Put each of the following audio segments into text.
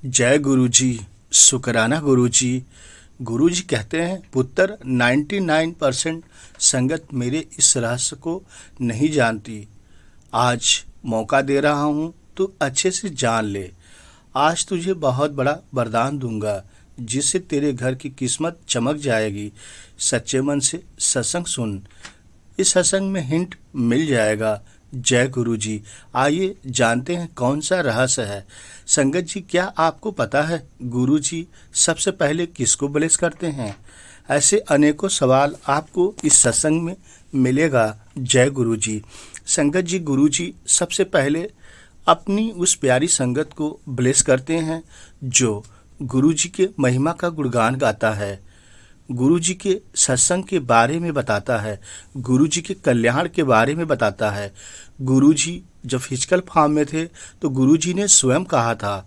जय गुरु जी। शुकराना गुरु जी। गुरु जी कहते हैं, पुत्र 99% संगत मेरे इस रहस्य को नहीं जानती। आज मौका दे रहा हूँ, तू अच्छे से जान ले। आज तुझे बहुत बड़ा वरदान दूंगा, जिससे तेरे घर की किस्मत चमक जाएगी। सच्चे मन से सत्संग सुन, इस सत्संग में हिंट मिल जाएगा। जय गुरु जी। आइए जानते हैं कौन सा रहस्य है। संगत जी, क्या आपको पता है गुरु जी सबसे पहले किसको ब्लेस करते हैं? ऐसे अनेकों सवाल आपको इस सत्संग में मिलेगा। जय गुरु जी। संगत जी, गुरु जी सबसे पहले अपनी उस प्यारी संगत को ब्लेस करते हैं जो गुरु जी के महिमा का गुणगान गाता है, गुरु जी के सत्संग के बारे में बताता है, गुरु जी के कल्याण के बारे में बताता है। गुरु जी जब फिजिकल फॉर्म में थे तो गुरु जी ने स्वयं कहा था,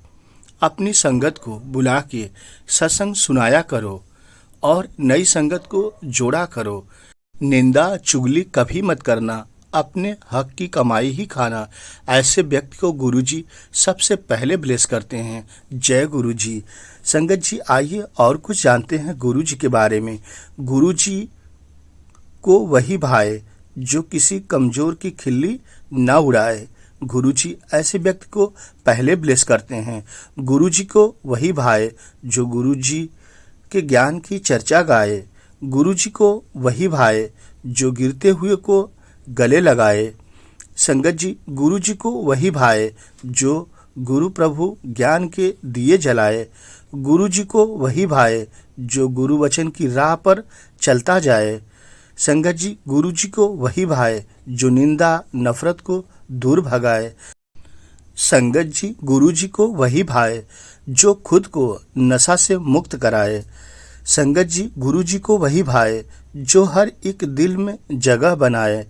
अपनी संगत को बुला के सत्संग सुनाया करो और नई संगत को जोड़ा करो। निंदा चुगली कभी मत करना, अपने हक की कमाई ही खाना। ऐसे व्यक्ति को गुरुजी सबसे पहले ब्लेस करते हैं। जय गुरु जी। संगत जी, आइए और कुछ जानते हैं गुरु जी के बारे में। गुरु जी को वही भाए जो किसी कमजोर की खिल्ली न उड़ाए। गुरु जी ऐसे व्यक्ति को पहले ब्लेस करते हैं। गुरु जी को वही भाए जो गुरु जी के ज्ञान की चर्चा गाए। गुरु जी को वही भाए जो गिरते हुए को गले लगाए। संगत जी, गुरु जी को वही भाए जो गुरु प्रभु ज्ञान के दिए जलाए। गुरु जी को वही भाए जो गुरु वचन की राह पर चलता जाए। संगत जी, गुरु जी को वही भाए जो निंदा नफरत को दूर भगाए। संगत जी, गुरु जी को वही भाए जो खुद को नशा से मुक्त कराए। संगत जी, गुरु जी को वही भाए जो हर एक दिल में जगह बनाए।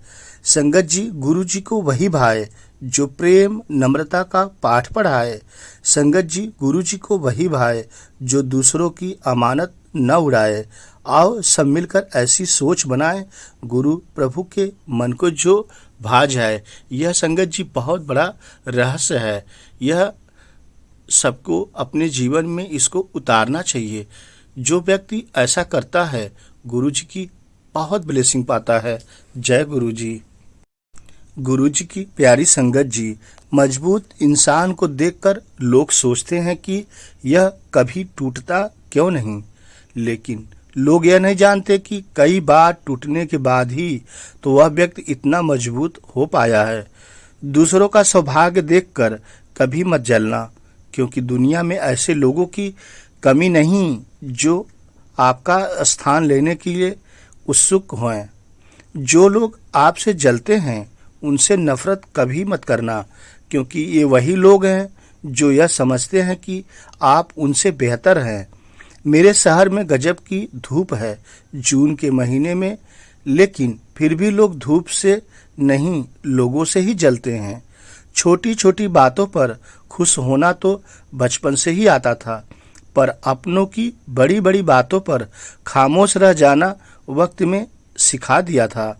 संगत जी, गुरु जी को वही भाए जो प्रेम नम्रता का पाठ पढ़ाए। संगत जी, गुरु जी को वही भाए जो दूसरों की अमानत न उड़ाए। आओ सब मिलकर ऐसी सोच बनाएं, गुरु प्रभु के मन को जो भा जाए। यह संगत जी बहुत बड़ा रहस्य है। यह सबको अपने जीवन में इसको उतारना चाहिए। जो व्यक्ति ऐसा करता है, गुरु जी की बहुत ब्लेसिंग पाता है। जय गुरु जी। गुरु जी की प्यारी संगत जी, मजबूत इंसान को देखकर लोग सोचते हैं कि यह कभी टूटता क्यों नहीं, लेकिन लोग यह नहीं जानते कि कई बार टूटने के बाद ही तो वह व्यक्ति इतना मजबूत हो पाया है। दूसरों का सौभाग्य देखकर कभी मत जलना, क्योंकि दुनिया में ऐसे लोगों की कमी नहीं जो आपका स्थान लेने के लिए उत्सुक हों। जो लोग आपसे जलते हैं उनसे नफरत कभी मत करना, क्योंकि ये वही लोग हैं जो यह समझते हैं कि आप उनसे बेहतर हैं। मेरे शहर में गजब की धूप है जून के महीने में, लेकिन फिर भी लोग धूप से नहीं, लोगों से ही जलते हैं। छोटी छोटी बातों पर खुश होना तो बचपन से ही आता था, पर अपनों की बड़ी बड़ी बातों पर खामोश रह जाना वक्त में सिखा दिया था।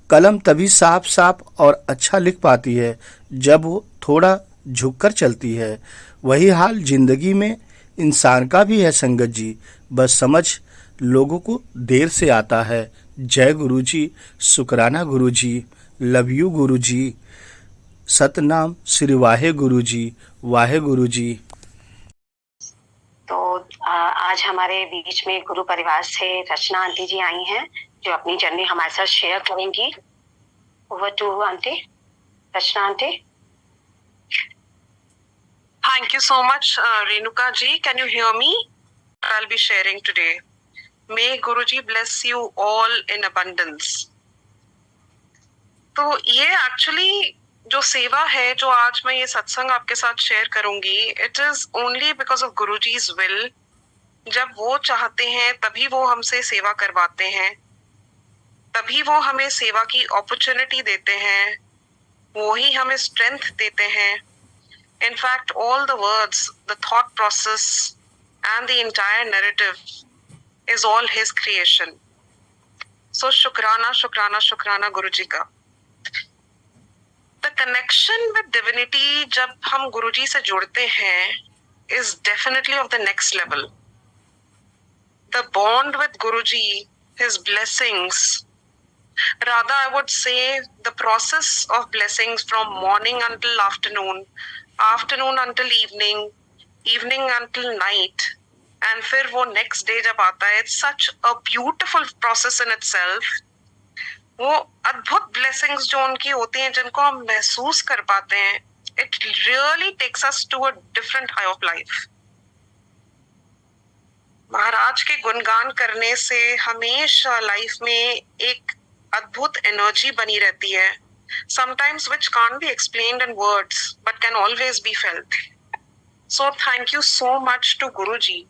कलम तभी साफ साफ और अच्छा लिख पाती है जब वो थोड़ा झुककर चलती है। वही हाल जिंदगी में इंसान का भी है संगत जी, बस समझ लोगों को देर से आता है। जय गुरु जी। शुकराना गुरु जी। लव यू गुरु जी। सतनाम श्री वाहे गुरु जी। वाहे गुरु जी। तो आज हमारे बीच में गुरु परिवार से रचना आंटी जी आई हैं, जो अपनी जर्नी हमारे साथ शेयर करेंगी। Over to aunty. Rachna aunty. Thank you so much, Renuka ji. Can you hear me? I'll be sharing today. May Guruji bless you all in abundance. तो ये एक्चुअली जो सेवा है, जो आज मैं ये सत्संग आपके साथ शेयर करूंगी, it is only because of Guruji's will. जब वो चाहते हैं तभी वो हमसे सेवा करवाते हैं, तभी वो हमें सेवा की अपॉर्चुनिटी देते हैं, वो ही हमें स्ट्रेंथ देते हैं। In fact, all the words, the thought process and the entire narrative is all his creation. So शुक्राना शुक्राना शुक्राना गुरुजी का। The connection with divinity, जब हम गुरुजी से जुड़ते हैं is definitely of the next level. The bond with Guruji, his blessings, rather I would say the process of blessings from morning until afternoon, afternoon until evening, evening until night, and फिर वो next day जब आता है, it's such a beautiful process in itself. वो अद्भुत blessings जो उनकी होती हैं, जिनको हम महसूस कर पाते हैं, it really takes us to a different high of life. महाराज के गुणगान करने से हमेशा लाइफ में एक अद्भुत एनर्जी बनी रहती है, sometimes which can't be explained in words but can always be felt. So thank you so much to Guruji.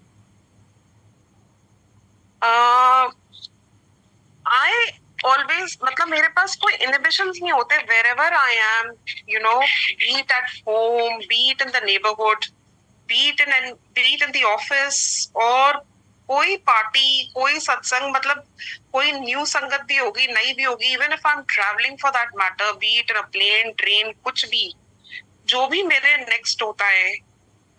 I always, मतलब मेरे पास कोई inhibitions नहीं होते wherever I am, you know, be it at home, be it in the neighborhood, be it in the office, और कोई party, कोई सत्संग, मतलब कोई न्यू संगत भी होगी, नई भी होगी, even if I'm traveling for that matter, be it in a plane, train, कुछ भी, जो भी मेरे next होता है,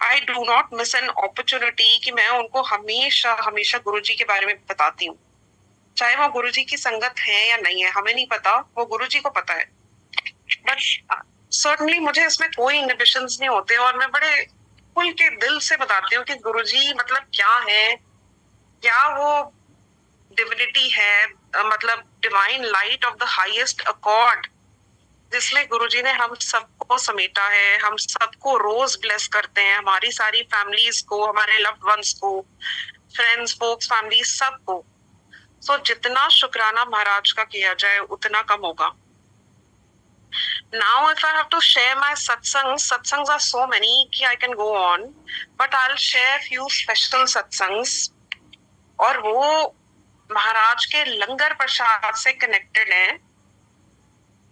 I do not miss an opportunity कि मैं उनको हमेशा हमेशा गुरुजी के बारे में बताती हूँ, चाहे वो गुरुजी की संगत है या नहीं है, हमें नहीं पता, वो गुरुजी को पता है, बट certainly मुझे इसमें कोई inhibitions नहीं होते, और मैं बड़े खुल के दिल से बताती हूँ कि गुरुजी मतलब क्या है, क्या वो डिविनिटी है, मतलब divine light of the highest accord, जिसमें गुरुजी ने हम सबको समेटा है, हम सबको रोज ब्लेस करते हैं, हमारी सारी फैमिलीज को, हमारे लव्ड वंस को, फ्रेंड्स, फोक्स, फैमिली, सबको. सो जितना शुक्राना महाराज का किया जाए उतना कम होगा. Now if I have to share my satsangs are so many कि I can go on, but I'll share few special satsangs, और वो महाराज के लंगर प्रसाद से कनेक्टेड है,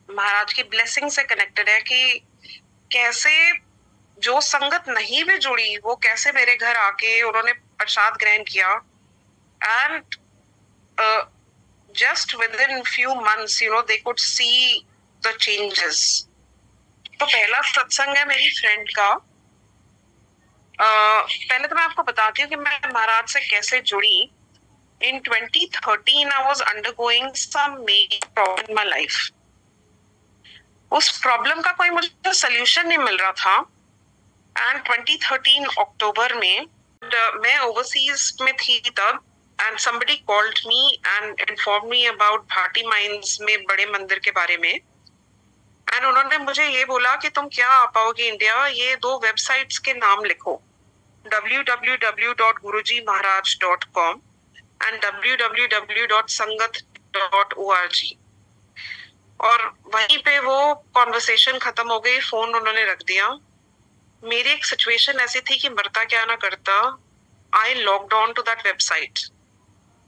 महाराज की ब्लेसिंग से कनेक्टेड है, कि कैसे जो संगत नहीं भी जुड़ी वो कैसे मेरे घर आके उन्होंने प्रसाद ग्रहण किया, and just within few months, you know, they could see the changes. तो पहला सत्संग है मेरी फ्रेंड का. पहले तो मैं आपको बताती हूँ कि मैं महाराज से कैसे जुड़ी. In 2013, I was undergoing some major problem in my life. उस प्रॉब्लम का कोई मुझे सोल्यूशन नहीं मिल रहा था, एंड 2013 अक्टूबर में मैं ओवरसीज में थी तब, and somebody called me and informed me about Bhati mines में बड़े मंदिर के बारे में, एंड उन्होंने मुझे ये बोला कि तुम क्या आ पाओगे इंडिया, ये 2 वेबसाइट्स के नाम लिखो, www.gurujimaharaj.com and www.sangat.org. और वहीं पे वो कॉन्वर्सेशन खत्म हो गई, फोन उन्होंने रख दिया. मेरी एक सिचुएशन ऐसी थी कि मरता क्या ना करता, I logged on to that website,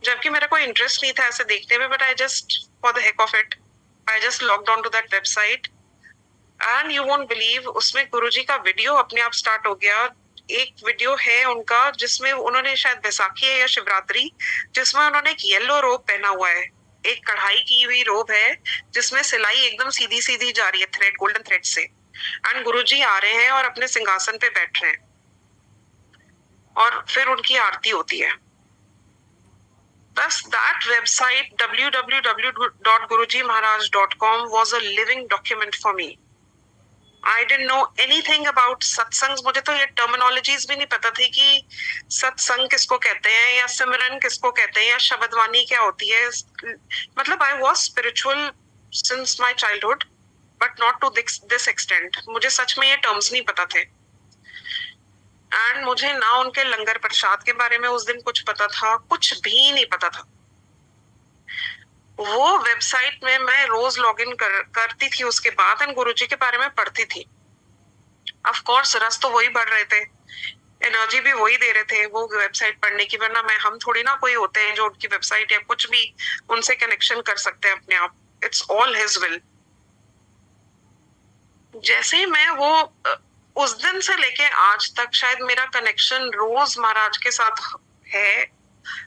जबकि मेरा कोई इंटरेस्ट नहीं था ऐसे देखने में, but I just for the heck of it I just logged on to that website, and you won't believe, उसमें गुरुजी का वीडियो अपने आप स्टार्ट हो गया. एक वीडियो है उनका जिसमें उन्होंने, शायद बैसाखी है या शिवरात्रि, जिसमें उन्होंने एक येलो रोब पहना हुआ है, एक कढ़ाई की हुई रोब है जिसमें सिलाई एकदम सीधी सीधी जा रही है थ्रेड, गोल्डन थ्रेड से, एंड गुरुजी आ रहे हैं और अपने सिंहासन पे बैठ रहे हैं, और फिर उनकी आरती होती है. Thus, that website www.gurujimaharaj.com was a living document for me. I didn't know anything about सत्संग. मुझे तो ये टर्मिनोलॉजीज भी नहीं पता थी कि सत्संग किसको कहते हैं, या सिमरन किसको कहते हैं, या शब्दवाणी क्या होती है. मतलब I was spiritual since my childhood, but not to this extent. मुझे सच में ये टर्म्स नहीं पता थे, एंड मुझे ना उनके लंगर प्रसाद के बारे में उस दिन कुछ पता था, कुछ भी नहीं पता था. वो वेबसाइट में मैं रोज लॉगिन करती थी उसके बाद, एंड गुरुजी के बारे में पढ़ती थी. ऑफ कोर्स रस तो वही बढ़ रहे थे, एनर्जी भी वही दे रहे थे वो वेबसाइट पढ़ने की, वरना मैं, हम थोड़ी ना कोई होते हैं जो उनकी वेबसाइट या कुछ भी उनसे कनेक्शन कर सकते हैं अपने आप. It's all his will. जैसे ही मैं वो उस दिन से लेके आज तक शायद मेरा कनेक्शन रोज महाराज के साथ है,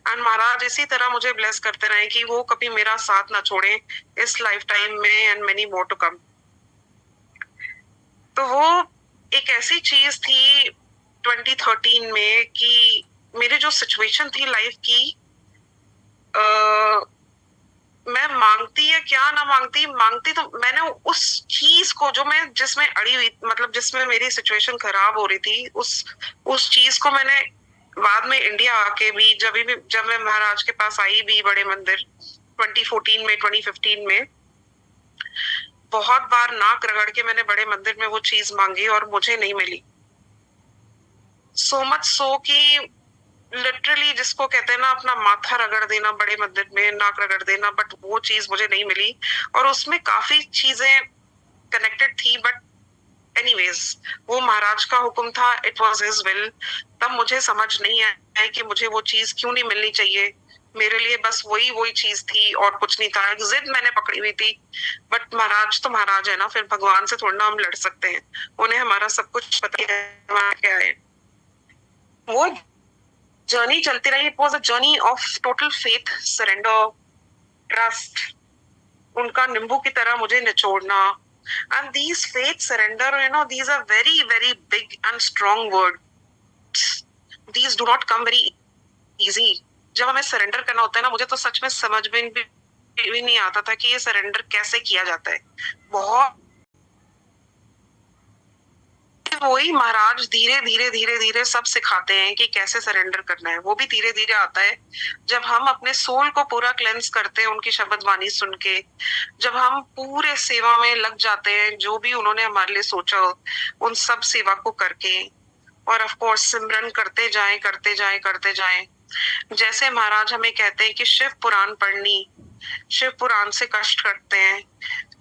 एंड महाराज इसी तरह मुझे ब्लेस करते रहे कि वो कभी मेरा साथ ना छोड़े इस लाइफ टाइम में, and many more to come. तो वो एक ऐसी चीज थी 2013 में कि मेरी जो सिचुएशन थी लाइफ की, मैं मांगती या क्या ना मांगती, तो मैंने उस चीज को जो मैं जिसमें अड़ी हुई, मतलब जिसमें मेरी सिचुएशन खराब हो रही थी, उस चीज को मैंने बाद में इंडिया आके भी जब मैं महाराज के पास आई भी बड़े मंदिर 2014 में 2015 में, बहुत बार नाक रगड़ के मैंने बड़े मंदिर में वो चीज मांगी और मुझे नहीं मिली। सो मच सो कि लिटरली जिसको कहते हैं ना अपना माथा रगड़ देना बड़े मंदिर में, नाक रगड़ देना, बट वो चीज मुझे नहीं मिली। और उसमें काफी चीजें कनेक्टेड थी, बट एनीवेज वो महाराज का हुक्म था, इट वाज हिज विल। तब मुझे समझ नहीं आया कि मुझे वो चीज क्यों नहीं मिलनी चाहिए। मेरे लिए बस वही चीज थी और कुछ नहीं था। जिद मैंने पकड़ी हुई थी, बट महाराज तो महाराज है ना, फिर भगवान से थोड़ा ना हम लड़ सकते हैं। उन्हें हमारा सब कुछ पता है क्या है। वो जर्नी चलती रही। It was a journey of total faith, surrender, trust, उनका नींबू की तरह मुझे निचोड़ना। And these faith, surrender, you know, these are very very big and strong words. These do not come very easy. जब हमें सरेंडर करना होता है ना, मुझे तो सच में समझ में भी नहीं आता था कि ये सरेंडर कैसे किया जाता है। बहुत वही महाराज धीरे धीरे धीरे धीरे सब सिखाते हैं कि कैसे सरेंडर करना है। वो भी धीरे धीरे आता है जब हम अपने सोल को पूरा क्लेंस करते हैं उनकी शब्द वाणी सुन के, जब हम पूरे सेवा में लग जाते हैं, जो भी उन्होंने हमारे लिए सोचा उन सब सेवा को करके, और ऑफ कोर्स सिमरन करते जाएं करते जाएं करते जाएं। जैसे महाराज हमें कहते हैं कि शिव पुराण पढ़नी, शिव पुराण से कष्ट करते हैं।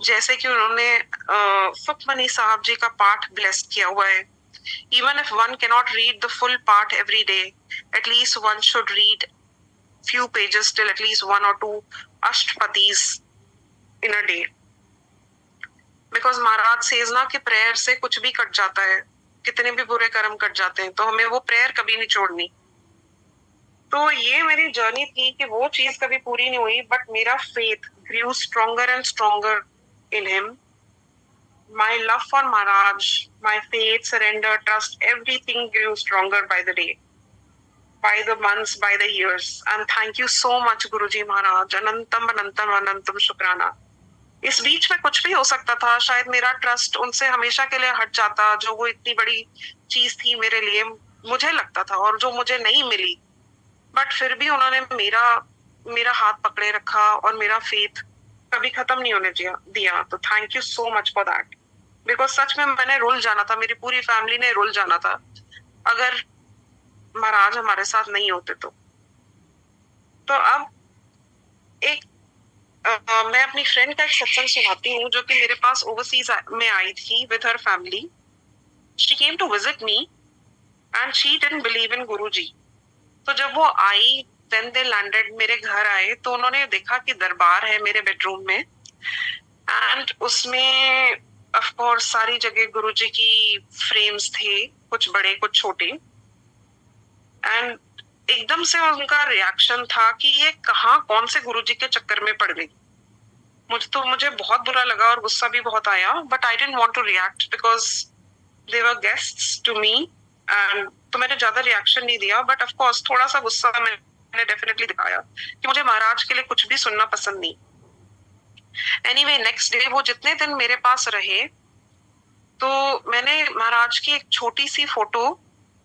जैसे कि उन्होंने सुखमनी साहब जी का पाठ ब्लेस किया हुआ है। Even if one cannot read the full part every day, at least one should read few pages till at least 1 or 2 Ashtapatis in a day. Because Maharaj says ना कि प्रेयर से कुछ भी कट जाता है, कितने भी बुरे कर्म कट जाते हैं, तो हमें वो प्रेयर कभी नहीं छोड़नी। तो ये मेरी जर्नी थी कि वो चीज कभी पूरी नहीं हुई, बट मेरा faith grew stronger and stronger in him. My love for Maharaj, my faith, surrender, trust, everything grew stronger by the day, by the months, by the years. And thank you so much, Guruji Maharaj. Anantam anantam anantam शुक्राना। इस बीच में कुछ भी हो सकता था। शायद मेरा ट्रस्ट उनसे हमेशा के लिए हट जाता, जो वो इतनी बड़ी चीज थी मेरे लिए, मुझे लगता था, और जो मुझे नहीं मिली। बट फिर भी उन्होंने मेरा हाथ पकड़े रखा और मेरा फेथ कभी खत्म नहीं होने दिया। तो thank you so much for that. Because सच में मैंने रुल जाना था, मेरी पूरी फैमिली ने रुल जाना था अगर महाराज हमारे साथ नहीं होते तो अब एक मैं अपनी फ्रेंड का एक सत्संग सुनाती हूँ, जो कि मेरे पास ओवरसीज में आई थी with her family. She came to visit me and she didn't believe in Guruji. तो जब वो आई, व्हेन दे लैंडेड, मेरे घर आए, तो उन्होंने देखा कि दरबार है मेरे बेडरूम में, एंड उसमें ऑफ कोर्स सारी जगह गुरुजी की फ्रेम्स थे, कुछ बड़े कुछ छोटे। एंड एकदम से उनका रिएक्शन था कि ये कहाँ कौन से गुरुजी के चक्कर में पड़ गई। मुझे बहुत बुरा लगा और गुस्सा भी बहुत आया, but I didn't want to react because they were guests to me. And तो मैंने ज्यादा रिएक्शन नहीं दिया, बट ऑफ कोर्स थोड़ा सा गुस्सा मैंने डेफिनेटली दिखाया कि मुझे महाराज के लिए कुछ भी सुनना पसंद नहीं। एनीवे, नेक्स्ट डे वो जितने दिन मेरे पास रहे, तो मैंने महाराज की एक छोटी सी फोटो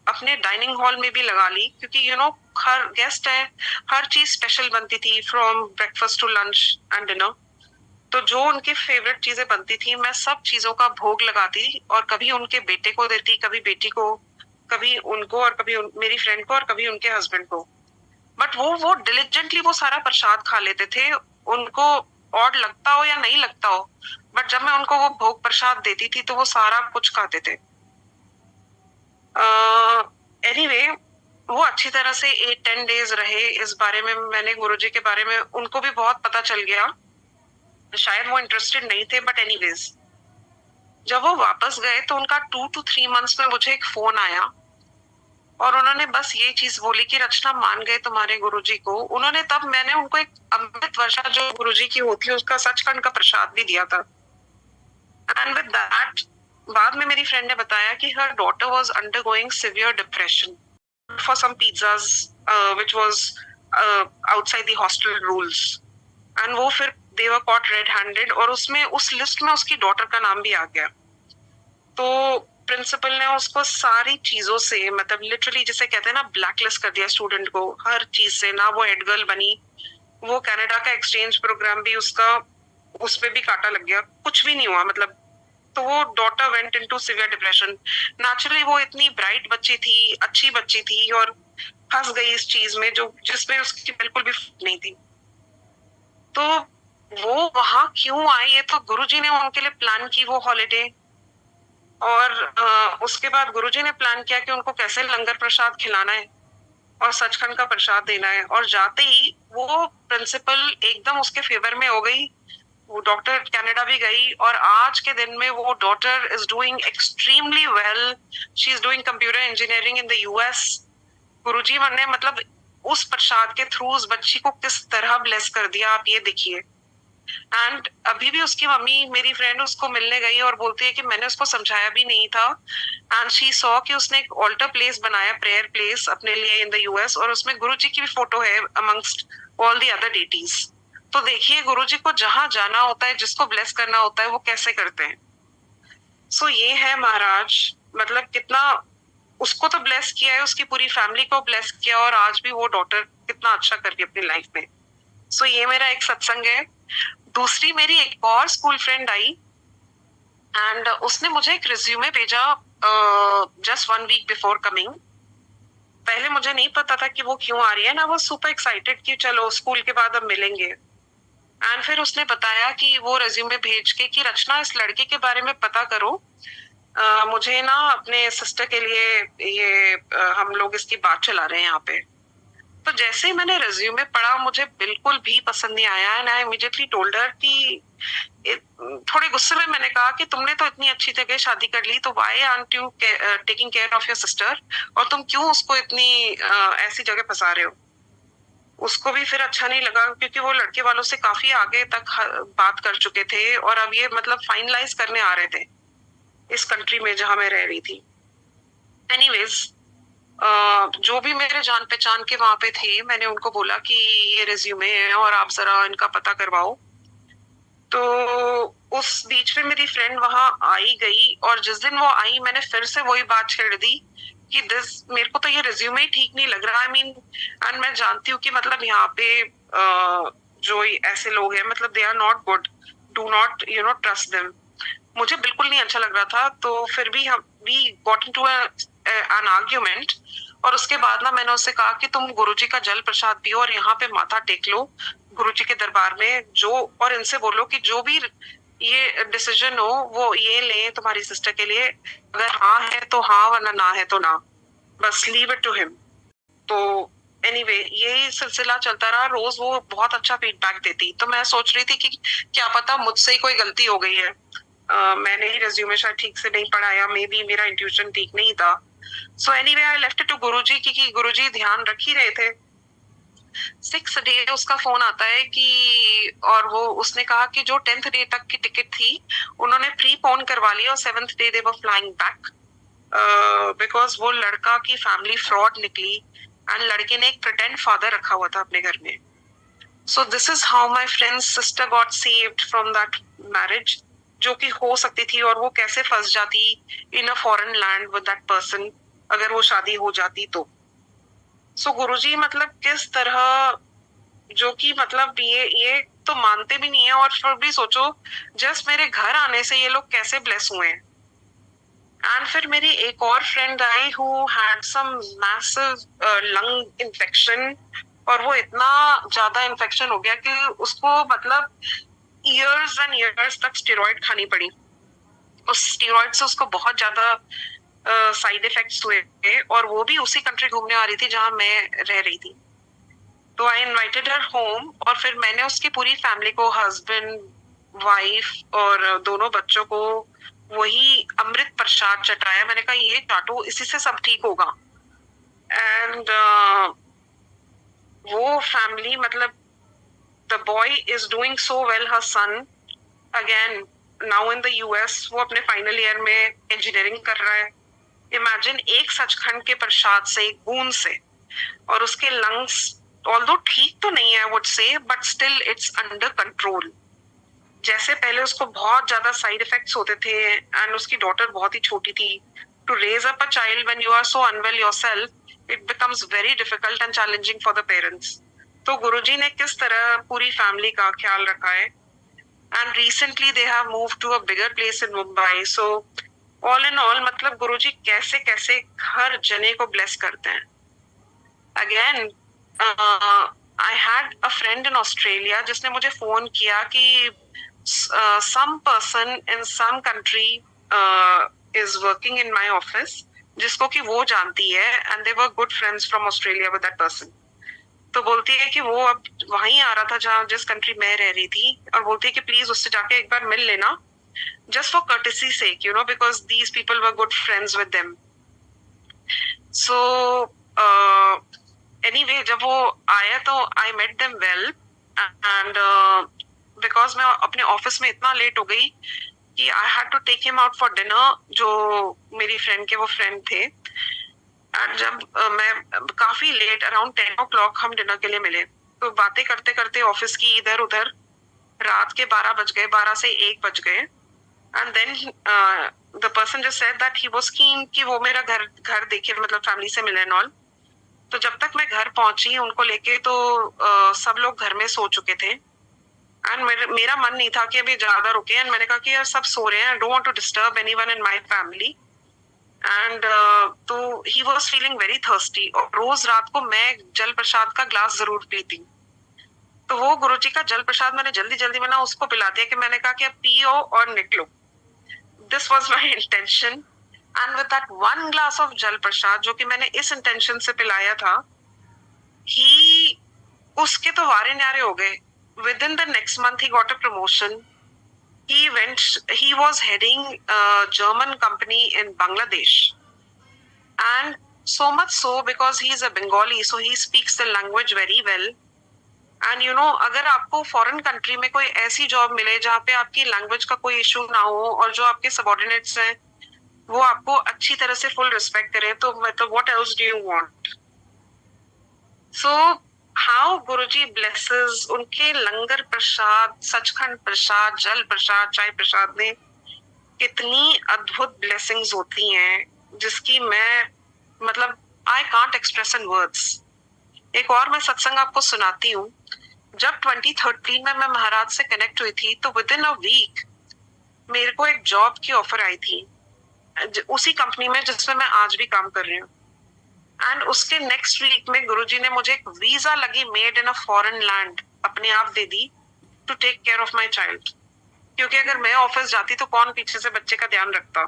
अपने डाइनिंग हॉल में भी लगा ली, क्योंकि यू नो हर गेस्ट है, हर चीज स्पेशल बनती थी, from breakfast to lunch and dinner. तो जो उनकी फेवरेट चीजें बनती थी, मैं सब चीजों का भोग लगाती, और कभी उनके बेटे को देती, कभी बेटी को, कभी उनको, और कभी मेरी फ्रेंड को, और कभी उनके हस्बैंड को। बट वो डिलिजेंटली वो सारा प्रसाद खा लेते थे, उनको ऑड लगता हो या नहीं लगता हो, बट जब मैं उनको वो भोग प्रसाद देती थी तो वो सारा कुछ खाते थे। एनीवे, वो अच्छी तरह से 8-10 डेज रहे। इस बारे में मैंने गुरुजी के बारे में उनको भी बहुत पता चल गया, शायद वो इंटरेस्टेड नहीं थे, बट एनीवेज जब वो वापस गए तो उनका 2 to 3 मंथ्स में मुझे एक फोन आया, और उन्होंने बस ये चीज बोली कि रचना मान गए तुम्हारे गुरुजी को। उन्होंने तब मैंने उनको एक अमृत वर्षा जो गुरुजी की होती है उसका सचखंड का प्रसाद भी दिया था। एंड विद दैट बाद में मेरी फ्रेंड ने बताया कि her daughter was undergoing severe depression for some pizzas which was outside the hostel rules, and वो फिर they were caught red handed, और उसमें उस लिस्ट में उसकी डॉटर का नाम भी आ गया। तो प्रिंसिपल ने उसको सारी चीजों से, मतलब लिटरली जिसे कहते हैं ना, ब्लैकलिस्ट कर दिया स्टूडेंट को हर चीज से। ना वो हेड गर्ल बनी, वो कनाडा का एक्सचेंज प्रोग्राम भी उसका, उसमें भी काटा लग गया, कुछ भी नहीं हुआ मतलब। तो वो daughter went into severe depression. Naturally वो इतनी ब्राइट बच्ची थी, अच्छी बच्ची थी, और फंस गई इस चीज में जो जिसमें उसकी बिल्कुल भी नहीं थी। तो वो वहां क्यों आई, ये तो गुरुजी ने उनके लिए प्लान की वो हॉलिडे। और उसके बाद गुरुजी ने प्लान किया कि उनको कैसे लंगर प्रसाद खिलाना है और सचखंड का प्रसाद देना है। और जाते ही वो प्रिंसिपल एकदम उसके फेवर में हो गई। वो डॉक्टर कनाडा भी गई, और आज के दिन में वो daughter is doing extremely well. She is doing computer engineering in the US. Guruji ने मतलब उस प्रसाद के थ्रू उस बच्ची को किस तरह ब्लेस कर दिया, आप ये देखिए। एंड अभी भी उसकी मम्मी, मेरी फ्रेंड, उसको मिलने गई और बोलती है कि मैंने उसको समझाया भी नहीं था। एंड शी सॉ कि उसने एक ऑल्टर प्लेस बनाया, प्रेयर प्लेस अपने लिए इन द यूएस, और उसमें गुरुजी की भी फोटो है amongst all the other deities. तो देखिए गुरुजी को जहां जाना होता है, जिसको ब्लेस करना होता है, वो कैसे करते हैं। सो ये है महाराज, मतलब कितना उसको तो ब्लेस किया है, उसकी पूरी फैमिली को ब्लेस किया, और आज भी वो डॉटर कितना अच्छा कर रही है अपनी लाइफ में। सो ये मेरा एक सत्संग है। दूसरी मेरी एक और स्कूल फ्रेंड आई, एंड उसने मुझे एक रिज्यूमे भेजा जस्ट 1 वीक बिफोर कमिंग। पहले मुझे नहीं पता था कि वो क्यों आ रही है ना, वो सुपर एक्साइटेड कि चलो स्कूल के बाद अब मिलेंगे। एंड फिर उसने बताया कि वो रिज्यूमे भेज के कि रचना, इस लड़के के बारे में पता करो, मुझे ना अपने सिस्टर के लिए ये हम लोग इसकी बात चला रहे हैं यहाँ पे। तो जैसे ही मैंने रिज्यूमे पढ़ा, मुझे बिल्कुल भी पसंद नहीं आया, and I immediately told her कि थोड़े गुस्से में मैंने कहा कि तुमने तो इतनी अच्छी जगह शादी कर ली, तो why aren't you taking care of your sister, और तुम क्यों उसको इतनी ऐसी जगह फंसा रहे हो। उसको भी फिर अच्छा नहीं लगा, क्योंकि वो लड़के वालों से काफी आगे तक बात कर चुके थे, और अब ये मतलब फाइनलाइज करने आ रहे थे इस कंट्री में जहां मैं रह रही थी। एनीवेज, जो भी मेरे जान पहचान के वहां पे थे, मैंने उनको बोला कि ये रिज्यूमे है और आप जरा इनका पता करवाओ। तो उस बीच में मेरी फ्रेंड वहां आई गई, और जिस दिन वो आई, मैंने फिर से वही बात छेड़ दी कि मेरे को तो ये रिज्यूमे ही ठीक नहीं लग रहा। आई मीन, एंड मैं जानती हूँ कि मतलब यहाँ पे जो ऐसे लोग हैं, मतलब they are not good, do not trust them. मुझे बिल्कुल नहीं अच्छा लग रहा था। तो फिर भी हम we got into an argument, और उसके बाद ना मैंने उससे कहा कि तुम गुरुजी का जल प्रसाद पियो और यहाँ पे माथा टेक लो गुरुजी के दरबार में, जो, और इनसे बोलो कि जो भी ये डिसीजन हो वो ये ले तुम्हारी सिस्टर के लिए। अगर हाँ है तो हाँ, वरना ना है तो ना, बस लीव इट टू हिम। तो एनीवे, यही सिलसिला चलता रहा। रोज वो बहुत अच्छा फीडबैक देती, तो मैं सोच रही थी कि क्या पता मुझसे ही कोई गलती हो गई है, मैंने ही रिज्यूमे शायद ठीक से नहीं पढ़ाया, मे बी मेरा इंट्यूशन ठीक नहीं था। So anyway, I left it to Guruji, क्योंकि गुरुजी ध्यान रख ही रहे थे। 6th डे उसका फोन आता है कि, और वो उसने कहा कि जो 10th डे तक की टिकट थी उन्होंने प्री पोन करवा ली, और 7th day they were flying back, because वो लड़का की फैमिली फ्रॉड निकली, एंड लड़के ने एक प्रिटेंड फादर रखा हुआ था अपने घर में। So this is how my friends sister got saved from that marriage, जो कि हो सकती थी, और वो कैसे फंस जाती in a foreign land with that person अगर वो शादी हो जाती तो। सो गुरुजी मतलब किस तरह, जो कि मतलब ये तो मानते भी नहीं है, और फिर भी सोचो जस्ट मेरे घर आने से ये लोग कैसे ब्लेस हुए हैं। एंड फिर मेरी एक और friend I who had some massive lung infection, और वो इतना ज्यादा इन्फेक्शन हो गया कि उसको मतलब ईयर्स एंड ईयर्स तक स्टेरॉइड खानी पड़ी। उस स्टेरॉइड से उसको बहुत ज्यादा साइड इफेक्ट्स हुए, और वो भी उसी कंट्री घूमने आ रही थी जहां मैं रह रही थी। तो आई इनवाइटेड हर होम, और फिर मैंने उसकी पूरी फैमिली को, हस्बैंड, वाइफ और दोनों बच्चों को वही अमृत प्रसाद चटाया। मैंने कहा ये चाटो, इसी से सब ठीक होगा। एंड वो फैमिली, मतलब the boy is doing so well, her son again now in the US, वो अपने फाइनल ईयर में इंजीनियरिंग कर रहा है। इमेजिन, एक सचखंड के प्रसाद से, एक बूंद से, और उसके लंग्स ऑल्दो ठीक तो नहीं है would say, but still it's under control. जैसे पहले उसको बहुत ज्यादा साइड इफेक्ट्स होते थे एंड उसकी डॉटर बहुत ही छोटी थी, to raise up a child when you are so unwell yourself, it becomes very difficult and challenging for the parents. तो गुरुजी ने किस तरह पूरी फैमिली का ख्याल रखा है, and recently they have moved to a bigger place in Mumbai. So all in all, मतलब गुरुजी कैसे कैसे हर जने को ब्लेस करते हैं। Again, I had a friend in Australia जिसने मुझे फोन किया कि some person in some country is working in my office, जिसको कि वो जानती है, and they were good friends from Australia with that person. तो बोलती है कि वो अब वहीं आ रहा था जहाँ जिस कंट्री में रह रही थी, और बोलती है कि प्लीज उससे जाके एक बार मिल लेना, just for courtesy sake, you know, because these people were good friends with them. So anyway, जब वो आया तो I met them well, and because मैं अपने ऑफिस में इतना लेट हो गई कि I had to take him out for dinner, जो मेरी फ्रेंड के वो फ्रेंड थे। एंड जब मैं काफी लेट, अराउंड 10 o'clock हम डिनर के लिए मिले, तो बातें करते करते ऑफिस की इधर उधर रात के 12 बज गए, 12 से 1 बज गए। And then the person just said that he was keen कि वो मेरा घर देखे, मतलब फैमिली से मिले एंड ऑल। तो जब तक मैं घर पहुंची उनको लेके, तो सब लोग घर में सो चुके थे, एंड मेरा मन नहीं था कि अभी ज्यादा रुके, एंड मैंने कहा कि यार सब सो रहे हैं, I don't want to disturb anyone in my family. And तो he was feeling very thirsty, और रोज रात को मैं जल प्रसाद का ग्लास जरूर पीती। तो वो गुरुजी का जल प्रसाद मैंने जल्दी जल्दी में ना उसको पिला दिया, कि मैंने कहा कि अब पियो और निकलो। This was my intention, and with that one glass of जल प्रसाद जो कि मैंने इस इंटेंशन से पिलाया था, ही उसके तो वारे न्यारे हो गए। Within the next month, he got a promotion. He was heading a German company in Bangladesh. And so much so because he is a Bengali, so he speaks the language very well. And you know, अगर आपको foreign country में कोई ऐसी job मिले जहाँ पे आपकी language का कोई इशू ना हो, और जो आपके सबऑर्डिनेट्स हैं वो आपको अच्छी तरह से फुल रिस्पेक्ट करें, तो मतलब what else do you want? So how Guruji blesses, उनके लंगर प्रसाद, सचखंड प्रसाद, जल प्रसाद, चाय प्रसाद में कितनी अद्भुत ब्लेसिंग्स होती हैं, जिसकी मैं मतलब I can't express in words. एक और मैं सत्संग आपको सुनाती हूँ। जब 2013 में मैं महाराज से कनेक्ट हुई थी, तो विद इन अ वीक मेरे को एक जॉब की ऑफर आई थी उसी कंपनी में जिसमें मैं आज भी काम कर रही हूँ। एंड उसके नेक्स्ट वीक में गुरुजी ने मुझे एक वीजा लगी maid in a foreign land अपने आप दे दी, to take care of my child. क्योंकि अगर मैं ऑफिस जाती तो कौन पीछे से बच्चे का ध्यान रखता।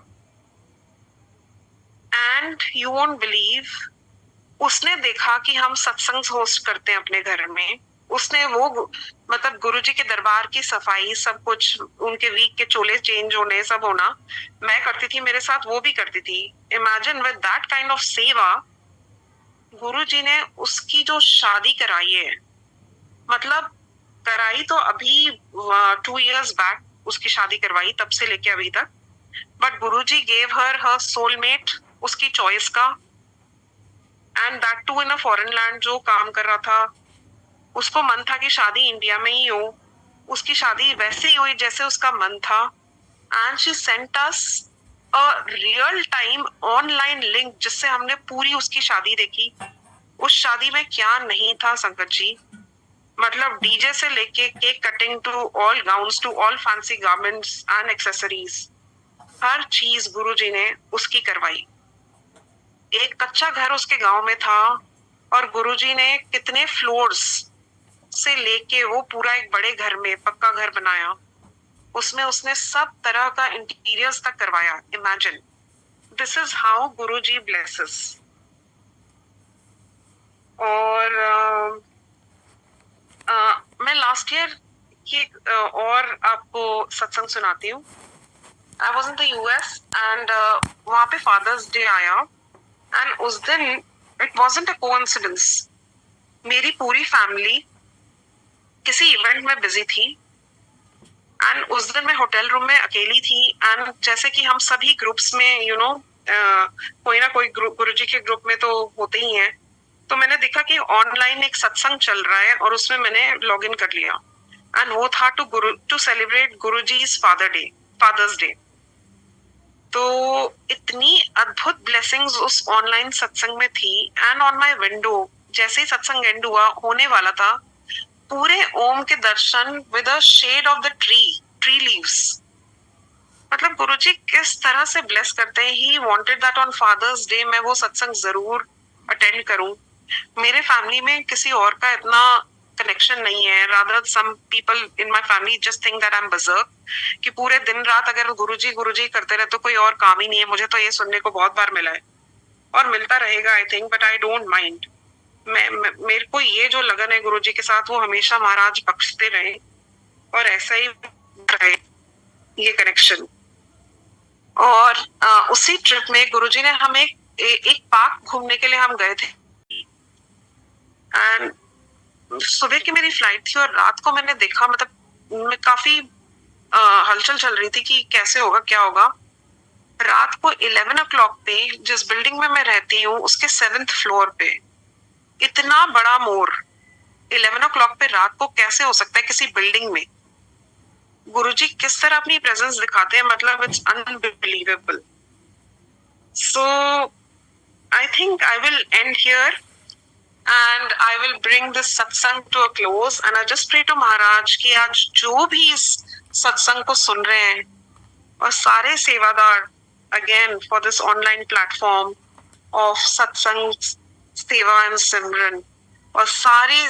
एंड यू वोंट बिलीव, उसने देखा कि हम सत्संग होस्ट करते हैं अपने घर में, उसने वो मतलब गुरुजी के दरबार की सफाई, सब कुछ, उनके वीक के चोले चेंज होने, सब होना मैं करती थी, मेरे साथ वो भी करती थी। Imagine with that kind of सेवा, गुरुजी ने उसकी जो शादी कराई है, मतलब कराई तो अभी 2 years बैक उसकी शादी करवाई, तब से लेके अभी तक, but Guruji gave her soulmate उसकी चॉइस का, and that too in a foreign land. जो काम कर रहा था उसको मन था कि शादी इंडिया में ही हो, उसकी शादी वैसे ही हुई जैसे उसका मन था, and she sent us a real time online link जिससे हमने पूरी उसकी शादी देखी। उस शादी में क्या नहीं था संकट जी, मतलब डीजे से लेके cake cutting to all gowns to all fancy garments and accessories, हर चीज गुरुजी ने उसकी करवाई। एक कच्चा घर उसके गांव में था, और गुरुजी ने कितने फ्लोर्स से लेके वो पूरा एक बड़े घर में पक्का घर बनाया, उसमें उसने सब तरह का इंटीरियर्स तक करवाया। Imagine, this is how Guruji blesses. और मैं लास्ट ईयर की और आपको सत्संग सुनाती हूँ। I was in the US, and वहां पे फादर्स डे आया, एंड उस दिन इट वॉजंट अ कोइंसिडेंस, मेरी पूरी फैमिली किसी इवेंट में बिजी थी, एंड उस दिन मैं होटल रूम में अकेली थी, एंड जैसे कि हम सभी ग्रुप्स में कोई ना कोई ग्रुप गुरुजी के ग्रुप में तो होते ही हैं, तो मैंने देखा कि ऑनलाइन एक सत्संग चल रहा है और उसमें मैंने लॉग इन कर लिया, एंड वो था to celebrate Guruji's father's day. तो इतनी अद्भुत ब्लेसिंग्स उस ऑनलाइन सत्संग में थी, एंड ऑन माय विंडो जैसे ही सत्संग एंड होने वाला था, पूरे ओम के दर्शन with a shade of the tree leaves. मतलब गुरुजी किस तरह से ब्लेस करते हैं। He wanted that on Father's Day मैं वो सत्संग जरूर अटेंड करूं। मेरे फैमिली में किसी और का इतना कनेक्शन नहीं है, rather some people in my family just think that I am berserk, कि पूरे दिन रात अगर गुरुजी करते रहे तो कोई और काम ही नहीं है। मुझे तो ये सुनने को बहुत बार मिला है और मिलता रहेगा I think, but I don't mind. मेरे को ये जो लगन है गुरुजी के साथ, वो हमेशा महाराज बख्शते रहे और ऐसा ही रहे ये कनेक्शन। और उसी ट्रिप में गुरुजी ने हमें एक पार्क घूमने के लिए हम गए थे, एंड सुबह की मेरी फ्लाइट थी और रात को मैंने देखा, मतलब मैं काफी हलचल चल रही थी कि कैसे होगा क्या होगा। रात को 11 o'clock पे जिस बिल्डिंग में मैं रहती हूँ उसके 7th फ्लोर पे इतना बड़ा मोर 11 o'clock पे रात को कैसे हो सकता है किसी बिल्डिंग में। गुरुजी किस तरह अपनी प्रेजेंस दिखाते हैं, मतलब it's unbelievable. So I think I will and here and I will bring this satsang to a close, and I just pray to Maharaj कि आज जो भी इस सत्संग को सुन रहे हैं और सारे सेवादार again for this online platform of satsang सेवा एंड सिमरन, और सारे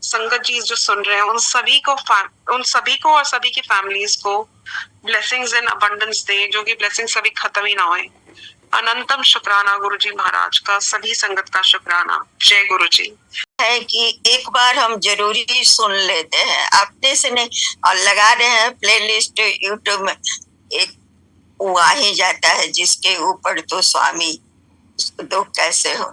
संगत जी जो सुन रहे हैं उन सभी को और सभी की फैमिलीज को ब्लेसिंग्स इन अबंडेंस दे, जो कि ब्लेसिंग्स कभी खत्म ही ना होए। अनंतम शुक्राना गुरुजी महाराज का, सभी संगत का शुक्राना। जय गुरुजी। है कि एक बार हम जरूरी सुन लेते हैं, अपने से नहीं, और लगा रहे हैं प्लेलिस्ट यूट्यूब में, एक वो आ ही जाता है जिसके ऊपर तो स्वामी दुख कैसे हो।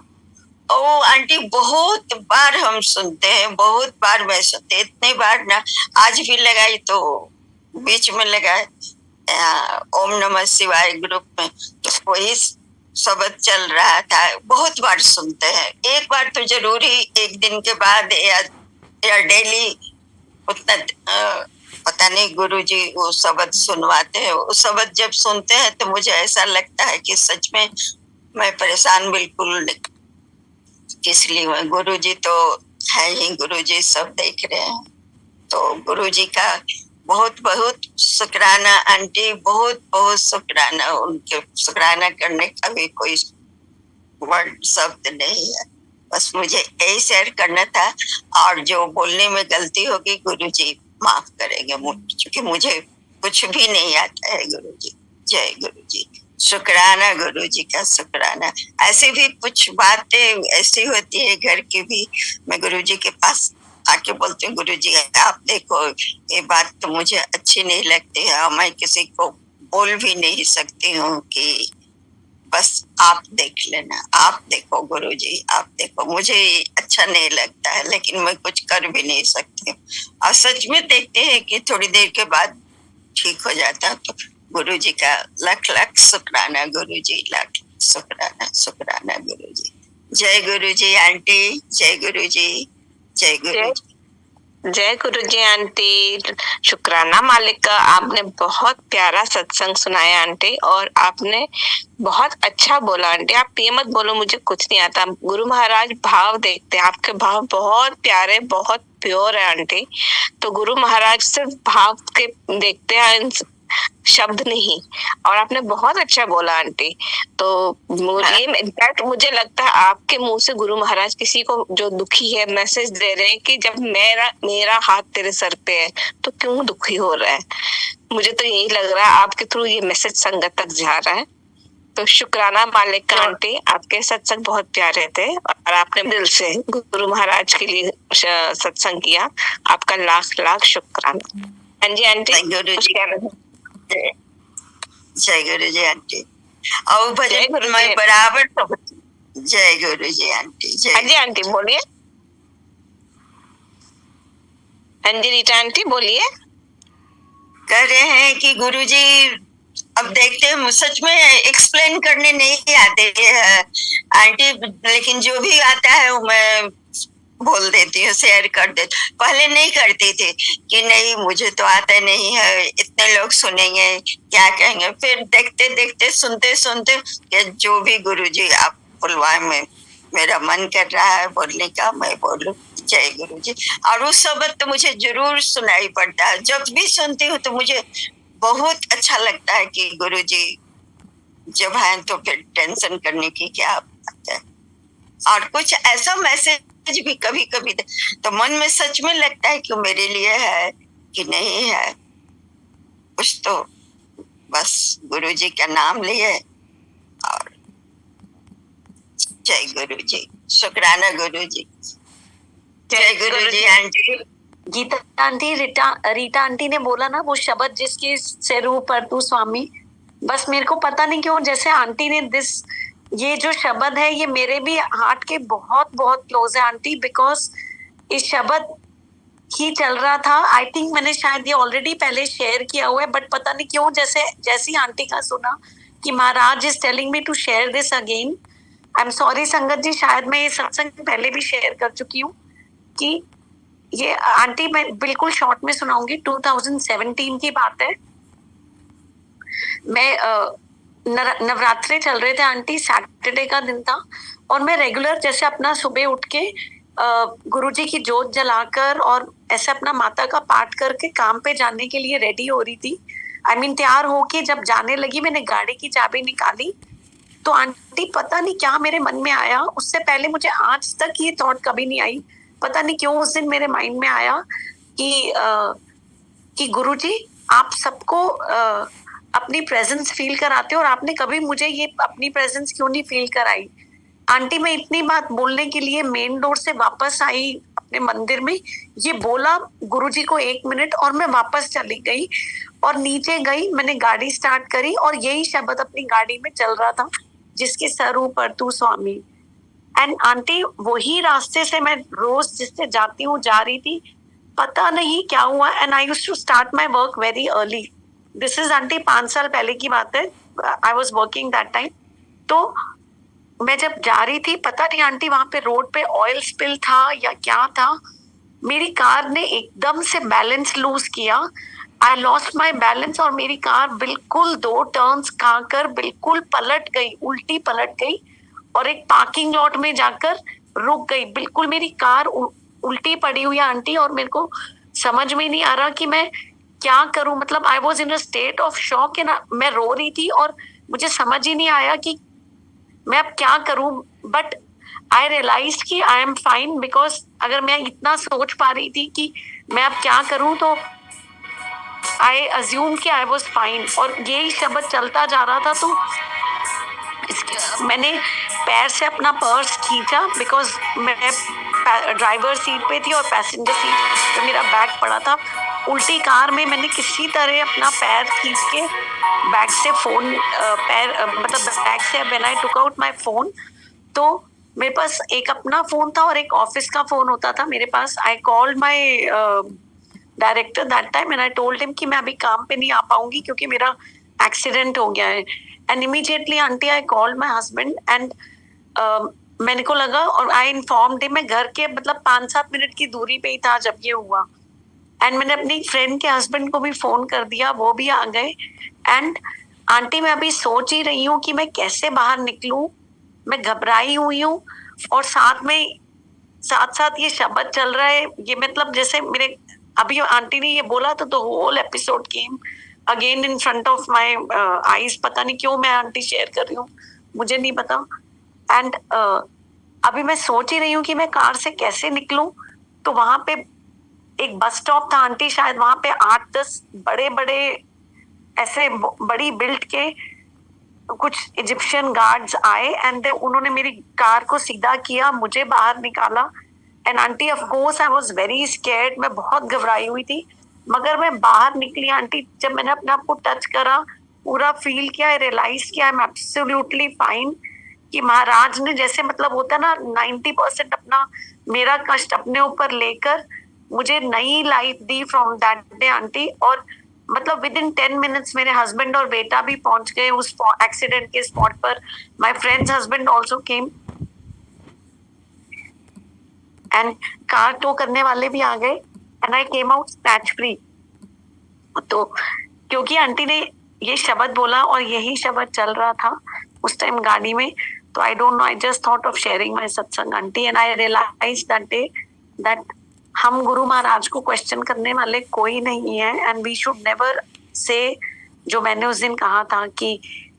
ओ आंटी बहुत बार हम सुनते हैं, बहुत बार मैं सुनते, इतने बार ना, आज भी लगाई तो बीच में लगाए ओम नमः शिवाय ग्रुप में, तो वही शब्द चल रहा था, बहुत बार सुनते हैं। एक बार तो जरूरी एक दिन के बाद या डेली उतना पता नहीं गुरुजी वो शब्द सुनवाते हैं। वो शब्द जब सुनते हैं तो मुझे ऐसा लगता है कि सच में मैं परेशान बिल्कुल नहीं, इसलिए गुरुजी तो है ही, गुरुजी सब देख रहे हैं। तो गुरुजी का बहुत बहुत शुक्राना आंटी, बहुत बहुत शुक्राना। उनके शुक्राना करने का भी कोई वर्ड शब्द नहीं है, बस मुझे यही शेयर करना था। और जो बोलने में गलती होगी गुरुजी माफ करेंगे, क्योंकि मुझे कुछ भी नहीं आता है गुरुजी। जय गुरुजी, शुक्राना गुरुजी का शुक्राना। ऐसे भी कुछ बातें ऐसी होती है घर की भी, मैं गुरुजी के पास आके बोलती हूँ गुरुजी आप देखो ये बात तो मुझे अच्छी नहीं लगती है, मैं किसी को बोल भी नहीं सकती हूँ कि बस आप देख लेना, आप देखो गुरुजी आप देखो, मुझे अच्छा नहीं लगता है लेकिन मैं कुछ कर भी नहीं सकती हूँ। और सच में देखते हैं कि थोड़ी देर के बाद ठीक हो जाता है। तो गुरुजी का लाख लाख शुक्राना गुरुजी, लाख शुक्राना शुक्राना गुरुजी। जय गुरुजी आंटी, जय गुरुजी, जय गुरुजी। जय गुरुजी आंटी, शुक्राना मालिक का। आपने बहुत प्यारा सत्संग सुनाया आंटी, और आपने बहुत अच्छा बोला आंटी। आप ये मत बोलो मुझे कुछ नहीं आता, गुरु महाराज भाव देखते हैं, आपके भाव बहुत प्यारे बहुत प्योर है आंटी। तो गुरु महाराज सिर्फ भाव के देखते हैं, शब्द नहीं। और आपने बहुत अच्छा बोला आंटी। तो ये इनफैक्ट मुझे लगता है आपके मुंह से गुरु महाराज किसी को जो दुखी है मैसेज दे रहे हैं कि जब मेरा हाथ तेरे सर पे है तो क्यों दुखी हो रहा है। मुझे तो यही लग रहा है आपके थ्रू ये मैसेज संगत तक जा रहा है। तो शुक्राना मालिक का आंटी, आपके सत्संग बहुत प्यारे थे और आपने दिल से गुरु महाराज के लिए सत्संग किया। आपका लाख लाख शुक्राना। हाँ जी आंटी, जय गुरु जी आंटी। और भजन मैं बराबर तो जय गुरु जी आंटी। हाँ जी आंटी बोलिए। हाँ जी रीटा आंटी बोलिए। कह रहे हैं कि गुरुजी अब देखते हैं, सच में एक्सप्लेन करने नहीं आते आंटी, लेकिन जो भी आता है वो मैं बोल देती हूँ, शेयर कर देती। पहले नहीं करती थी कि नहीं मुझे तो आता नहीं है, इतने लोग सुनेंगे क्या कहेंगे। फिर देखते देखते सुनते सुनते कि जो भी गुरुजी आप बुलवाए, में मेरा मन कर रहा है बोलने का, मैं बोलूं जय गुरुजी। और उस शब्द तो मुझे जरूर सुनाई पड़ता है, जब भी सुनती हूँ तो मुझे बहुत अच्छा लगता है कि गुरुजी जब हैं तो फिर टेंशन करने की क्या बात है। और कुछ ऐसा मैसेज भी कभी कभी तो मन में सच में लगता है कि मेरे लिए है कि नहीं है। कुछ तो बस गुरुजी का नाम लिए। और जय गुरुजी, शुक्राना गुरुजी, जय Guruji. Aunty Geeta aunty, Rita aunty ने बोला ना वो शब्द जिसके सिर ऊपर तू स्वामी, बस मेरे को पता नहीं क्यों जैसे आंटी ने ये जो शब्द है ये मेरे भी हार्ट के बहुत बहुत क्लोज है आंटी, बिकॉज इस शब्द ही चल रहा था। आई थिंक मैंने शायद ये ऑलरेडी पहले शेयर किया हुआ है, बट पता नहीं क्यों जैसी आंटी का सुना कि Maharaj is telling me to share this again. I am sorry संगत जी, शायद मैं ये सत्संग पहले भी शेयर कर चुकी हूँ कि ये आंटी मैं बिल्कुल शॉर्ट में सुनाऊंगी। 2017 की बात है, मैं नवरात्रे चल रहे थे आंटी, सैटरडे का दिन था, और मैं रेगुलर जैसे अपना सुबह उठ के गुरुजी की जोत जलाकर और ऐसे अपना माता का पाठ करके काम पे जाने के लिए रेडी हो रही थी। आई मीन तैयार होके जब जाने लगी, मैंने गाड़ी की चाबी निकाली तो आंटी पता नहीं क्या मेरे मन में आया। उससे पहले मुझे आज तक ये थॉट कभी नहीं आई, पता नहीं क्यों उस दिन मेरे माइंड में आया कि गुरुजी आप सबको अपनी प्रेजेंस फील कराते हो और आपने कभी मुझे ये अपनी प्रेजेंस क्यों नहीं फील कराई। आंटी मैं इतनी बात बोलने के लिए मेन डोर से वापस आई अपने मंदिर में, ये बोला गुरुजी को 1 मिनट और मैं वापस चली गई और नीचे गई, मैंने गाड़ी स्टार्ट करी और यही शब्द अपनी गाड़ी में चल रहा था, जिसके सर ऊपर तू स्वामी। एंड आंटी वही रास्ते से मैं रोज जिससे जाती हूँ जा रही थी, पता नहीं क्या हुआ। And I used to start my work very early. This is aunty 5 साल पहले की बात है, I was working that time. तो मैं जब जा रही थी, पता नहीं आंटी वहां पे रोड पे ऑयल स्पिल था या क्या था, मेरी कार ने एकदम से बैलेंस लूज किया। आई लॉस्ट माई बैलेंस और मेरी कार बिल्कुल 2 टर्न्स खाकर बिल्कुल पलट गई, उल्टी पलट गई और एक पार्किंग लॉट में जाकर रुक गई। बिल्कुल मेरी कार उल्टी पड़ी हुई है आंटी, और मेरे को समझ में नहीं आ रहा कि मैं क्या करूं। मतलब I was in a state of shock, मैं रो रही थी और मुझे समझ ही नहीं आया कि मैं अब क्या करूं। बट आई रियलाइज कि आई एम फाइन, बिकॉज अगर मैं इतना सोच पा रही थी कि मैं अब क्या करूं तो आई अज्यूम कि आई वॉज फाइन। और यही शब्द चलता जा रहा था, तो मैंने पैर से अपना पर्स खींचा, बिकॉज मैं ड्राइवर सीट पे थी और पैसेंजर सीट पे मेरा बैग पड़ा था। उल्टी कार में मैंने किसी तरह अपना पैर खींच के बैग से बैग से when I took out my phone, तो मेरे पास एक अपना फोन था और एक ऑफिस का फोन होता था मेरे पास। I called my director that time and I told him कि मैं अभी काम पे नहीं आ पाऊंगी क्योंकि मेरा एक्सीडेंट हो गया है। And immediately aunty I called my husband and मैंने को लगा और आई इन्फॉर्म्ड हिम। मैं घर के मतलब 5-7 मिनट की दूरी पे ही था जब ये हुआ। एंड मैंने अपनी फ्रेंड के हस्बैंड को भी फोन कर दिया, वो भी आ गए। एंड आंटी मैं अभी सोच ही रही हूँ कि मैं कैसे बाहर निकलूं, मैं घबराई हुई हूँ और साथ साथ ये शब्द चल रहा है। ये मतलब जैसे मेरे अभी आंटी ने ये बोला तो the whole episode came again in front of my eyes. पता नहीं क्यों मैं आंटी शेयर कर रही हूँ, मुझे नहीं पता। एंड अभी मैं सोच ही रही हूँ कि मैं कार से कैसे निकलूं। तो वहां पे एक बस स्टॉप था आंटी, शायद वहां पे 8-10 बड़े ऐसे बड़ी बिल्ड के कुछ इजिप्शियन गार्ड्स आए एंड उन्होंने मेरी कार को सीधा किया, मुझे बाहर निकाला। And aunty of course I was very scared, मैं बहुत घबराई हुई थी। मगर मैं बाहर निकली आंटी, जब मैंने अपने आप को टच करा, पूरा फील किया, रियलाइज किया आई एम एब्सोल्युटली फाइन। कि महाराज ने जैसे मतलब होता ना 90% अपना मेरा कष्ट अपने ऊपर लेकर मुझे नई life the from that day aunty. और मतलब विद इन 10 मिनट्स मेरे हस्बैंड और बेटा भी पहुंच गए उस एक्सीडेंट के स्पॉट पर. My friend's husband also came and car tow करने वाले भी आ गए and I came out scratch free. तो क्योंकि आंटी ने ये शब्द बोला और यही शब्द चल रहा था उस टाइम गाड़ी में, तो I don't know, I just thought of sharing my satsang aunty and I realize that day that हम गुरु महाराज को क्वेश्चन करने वाले कोई नहीं है and we should never say, जो मैंने उस दिन कहा था कि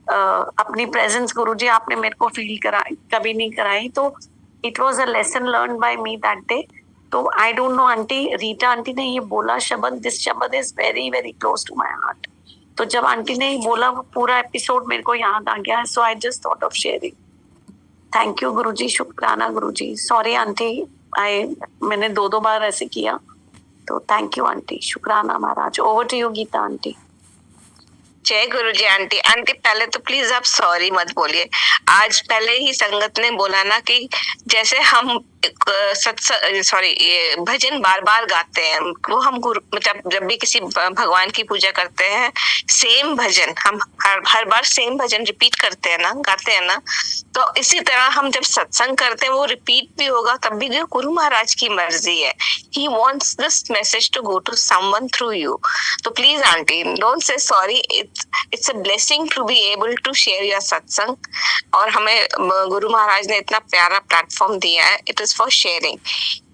अपनी प्रेजेंस गुरुजी आपने मेरे को फील कराई, कभी नहीं कराई. तो it was a lesson learn by me that day. तो I don't know aunty, Rita aunty ने ये बोला शब्द, दिस शब्द is very very close to my heart. तो जब आंटी ने बोला वो पूरा एपिसोड मेरे को याद आ गया, so I just thought of sharing. Thank you Guruji, शुक्राना गुरुजी. सॉरी आंटी, मैंने दो बार ऐसे किया, तो थैंक यू आंटी, शुक्राना Maharaj. Over to you Geeta aunty. जय गुरु जी. आंटी आंटी पहले तो प्लीज आप सॉरी मत बोलिए. आज पहले ही संगत ने बोला ना कि जैसे हम ये भजन बार बार गाते हैं, वो हम गुरु मतलब जब भी किसी भगवान की पूजा करते हैं सेम भजन हम हर बार सेम भजन रिपीट करते हैं ना, गाते हैं ना, तो इसी तरह हम जब सत्संग करते हैं वो रिपीट भी होगा, तब भी गुरु महाराज की मर्जी है. He wants this message to go to someone through you. तो please aunty don't say sorry. It's a blessing to be able to share your satsang. और हमें गुरु महाराज ने इतना प्यारा प्लेटफॉर्म दिया है, इट इज फॉर शेयरिंग.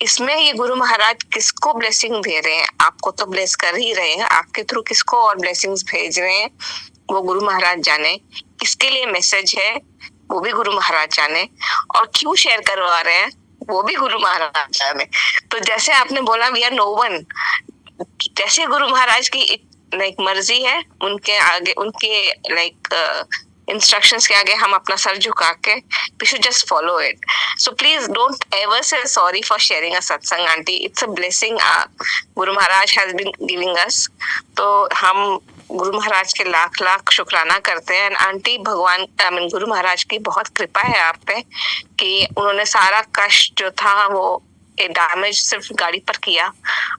इसमें ये गुरु महाराज किसको ब्लेसिंग दे रहे हैं, आपको तो ब्लेस कर ही रहे हैं, आपके थ्रू किसको और ब्लेसिंग्स भेज रहे हैं वो गुरु महाराज जाने. किसके लिए मैसेज है वो भी गुरु महाराज जाने, और क्यों शेयर करवा रहे हैं वो भी गुरु महाराज जाने. तो जैसे आपने बोला वी आर नो वन, जैसे गुरु महाराज की लाइक मर्जी है, उनके आगे उनके लाइक इंस्ट्रक्शंस के आगे हम अपना सर झुका के we should just follow it. So please don't ever say sorry for sharing a satsang aunty. It's a blessing Guru Maharaj has been giving us. तो हम गुरु महाराज के लाख लाख शुक्राना करते हैं. आंटी भगवान गुरु महाराज की बहुत कृपा है आप पे कि उन्होंने सारा कष्ट जो था वो डैमेज सिर्फ गाड़ी पर किया,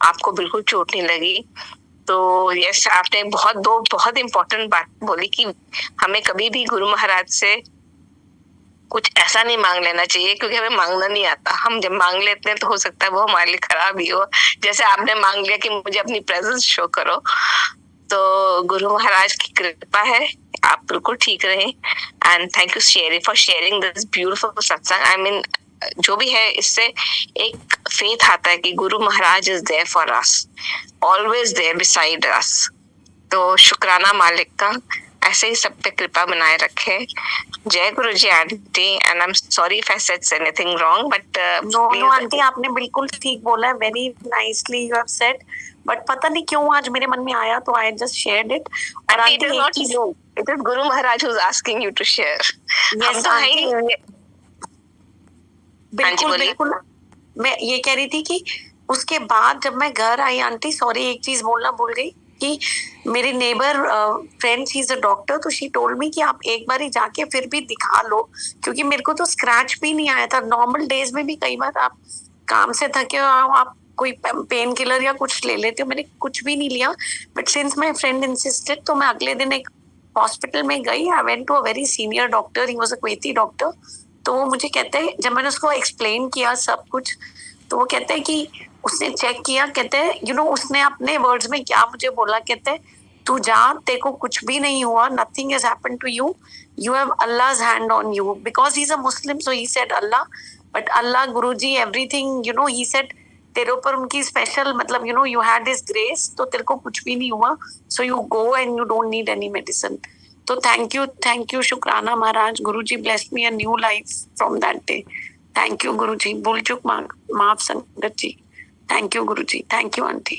आपको बिल्कुल चोट नहीं लगी. तो यस, आपने बहुत इम्पोर्टेंट बात बोली कि हमें कभी भी गुरु महाराज से कुछ ऐसा नहीं मांग लेना चाहिए, क्योंकि हमें मांगना नहीं आता. हम जब मांग लेते हैं तो हो सकता है वो हमारे लिए खराब ही हो. जैसे आपने मांग लिया कि मुझे अपनी प्रेजेंस शो करो, तो गुरु महाराज की कृपा है, आप बिल्कुल ठीक रहे. And thank you for sharing this beautiful satsang. I mean जो भी है, इससे एक फेथ आता है कि Guru Maharaj is there for us, always there beside us. तो शुक्राना मालिक का, ऐसे ही सब पे कृपा बनाए रखे. जय Guru ji aunty. And I am sorry if I said anything wrong, but no aunty, आपने बिल्कुल ठीक बोला है, very nicely you have said. But पता नहीं क्यों आज मेरे मन में आया, तो आई जस्ट शेयर्ड इट. और aunty, it is not you, it is Guru Maharaj who is asking you to share. हम तो है बिल्कुल. मैं ये कह रही थी कि उसके बाद जब मैं घर आई आंटी, सॉरी एक चीज बोलना भूल गई, कि मेरी neighbour friend he is a doctor, तो शी टोल्ड मी कि आप एक बार ही जाके फिर भी दिखा लो, क्योंकि मेरे को तो स्क्रैच भी नहीं आया था. नॉर्मल डेज में भी कई बार आप काम से थके हो, आप कोई पेन किलर या कुछ ले लेते हो, मैंने कुछ भी नहीं लिया. But since my friend insisted, तो मैं अगले दिन एक हॉस्पिटल में गई. I went to a very senior doctor, he was a Kuwaiti doctor. तो वो मुझे कहते हैं, जब मैंने उसको एक्सप्लेन किया सब कुछ, तो वो कहते हैं कि उसने चेक किया, कहते हैं यू नो, उसने अपने वर्ड्स में क्या मुझे बोला, कहते हैं तू जा, तेरे को कुछ भी नहीं हुआ, nothing has happened to you, you have Allah's hand on you, because he is a Muslim, so he said Allah, but Allah Guruji everything, you know, he said तेरे ऊपर उनकी स्पेशल, मतलब you know, you had his grace, तो तेरे को कुछ भी नहीं हुआ, so you go and you don't need any medicine. तो थैंक यू शुक्राना Maharaj. Guruji blessed me a new life from that day. Thank you Guruji. भूल चूक माफ संगत जी. Thank you Guruji. Thank you aunty.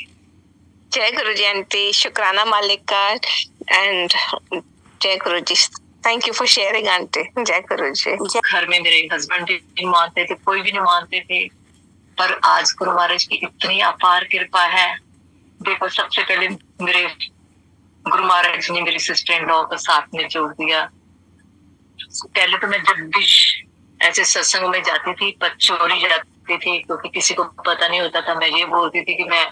जय गुरु जी आंटी. शुक्राना मालिक का. एंड जय Guru ji. Thank you for sharing aunty. जय गुरु जी. घर में मेरे हस्बैंड भी नहीं मानते थे, कोई भी नहीं मानते थे, पर आज गुरु महाराज की इतनी अपार कृपा है. देखो, सबसे पहले मेरे गुरु महाराज ने मेरी सिस्टर इन लॉ का साथ में जोड़ दिया. पहले तो मैं जब भी ऐसे सत्संग में जाती थी पर चोरी जाती थी, क्योंकि किसी को पता नहीं होता था. मैं ये बोलती थी कि मैं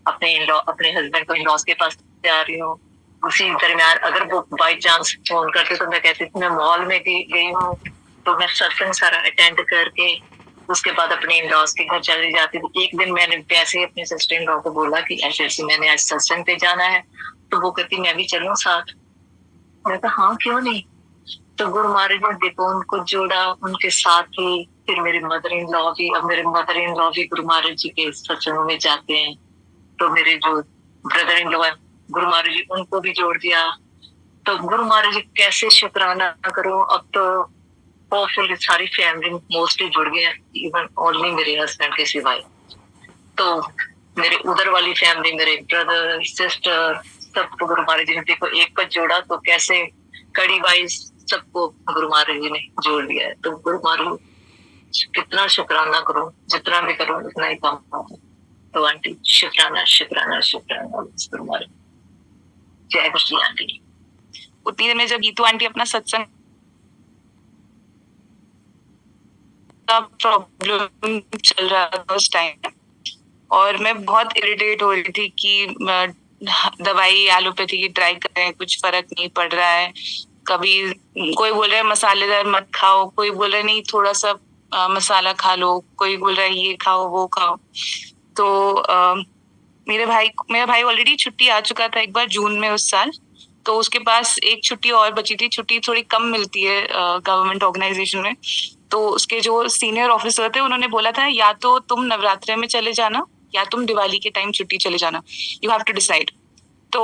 अपने हस्बैंड को इन लॉज के पास जा रही हूँ। उसी दरमियान अगर वो बाई चांस फोन करते तो मैं कहती थी मैं मॉल में गई हूँ, तो मैं सत्संग सारा अटेंड करके उसके बाद अपने इन लॉज के घर चली जाती थी। एक दिन मैंने वैसे अपने सिस्टर इन लॉ को बोला कि ऐसे ऐसे मैंने आज सत्संग पे जाना है, तो वो कहती मैं भी चलूं साथ। मैं कहा हाँ क्यों नहीं। तो गुरु महाराज ने देखो उनको जोड़ा, उनके साथ ही फिर मेरे मदर इन लॉ भी, अब मेरे मदर इन लॉ भी गुरु महाराज जी के सत्संगों में जाते हैं। तो मेरे जो ब्रदर इन लॉ है गुरु महाराज जी उनको भी जोड़ दिया। तो गुरु महाराज जी कैसे शुक्राना करूं, अब तो होपफुली सारी फैमिली मोस्टली जुड़ गए, इवन ओनली मेरे हस्बैंड के सिवाय। तो मेरे उधर वाली फैमिली, मेरे ब्रदर सिस्टर, सबको गुरु महाराज जी ने देखो एक पर जोड़ा, तो कैसे कड़ी वाइज सबको गुरु महाराज जी ने जोड़ दिया है। तो गुरु महाराज कितना शुक्राना करूं, जितना भी करूं उतना ही कम है। तो आंटी शुक्राना शुक्राना शुक्राना गुरु महाराज। जय गुरु आंटी। उतनी देर में जब गीतू आंटी अपना सत्संग का प्रॉब्लम चल रहा था उस टाइम, और मैं बहुत इरिटेट हो रही थी कि दवाई एलोपैथी की ट्राई कर रहे हैं, कुछ फर्क नहीं पड़ रहा है। कभी कोई बोल रहा है मसालेदार मत खाओ, कोई बोल रहा है नहीं थोड़ा सा मसाला खा लो, कोई बोल रहा है ये खाओ वो खाओ। तो मेरा भाई ऑलरेडी छुट्टी आ चुका था एक बार जून में उस साल, तो उसके पास एक छुट्टी और बची थी। छुट्टी थोड़ी कम मिलती है गवर्नमेंट ऑर्गेनाइजेशन में। तो उसके जो सीनियर ऑफिसर थे उन्होंने बोला था या तो तुम नवरात्रे में चले जाना या तुम दिवाली के टाइम छुट्टी चले जाना, यू हैव टू डिसाइड। तो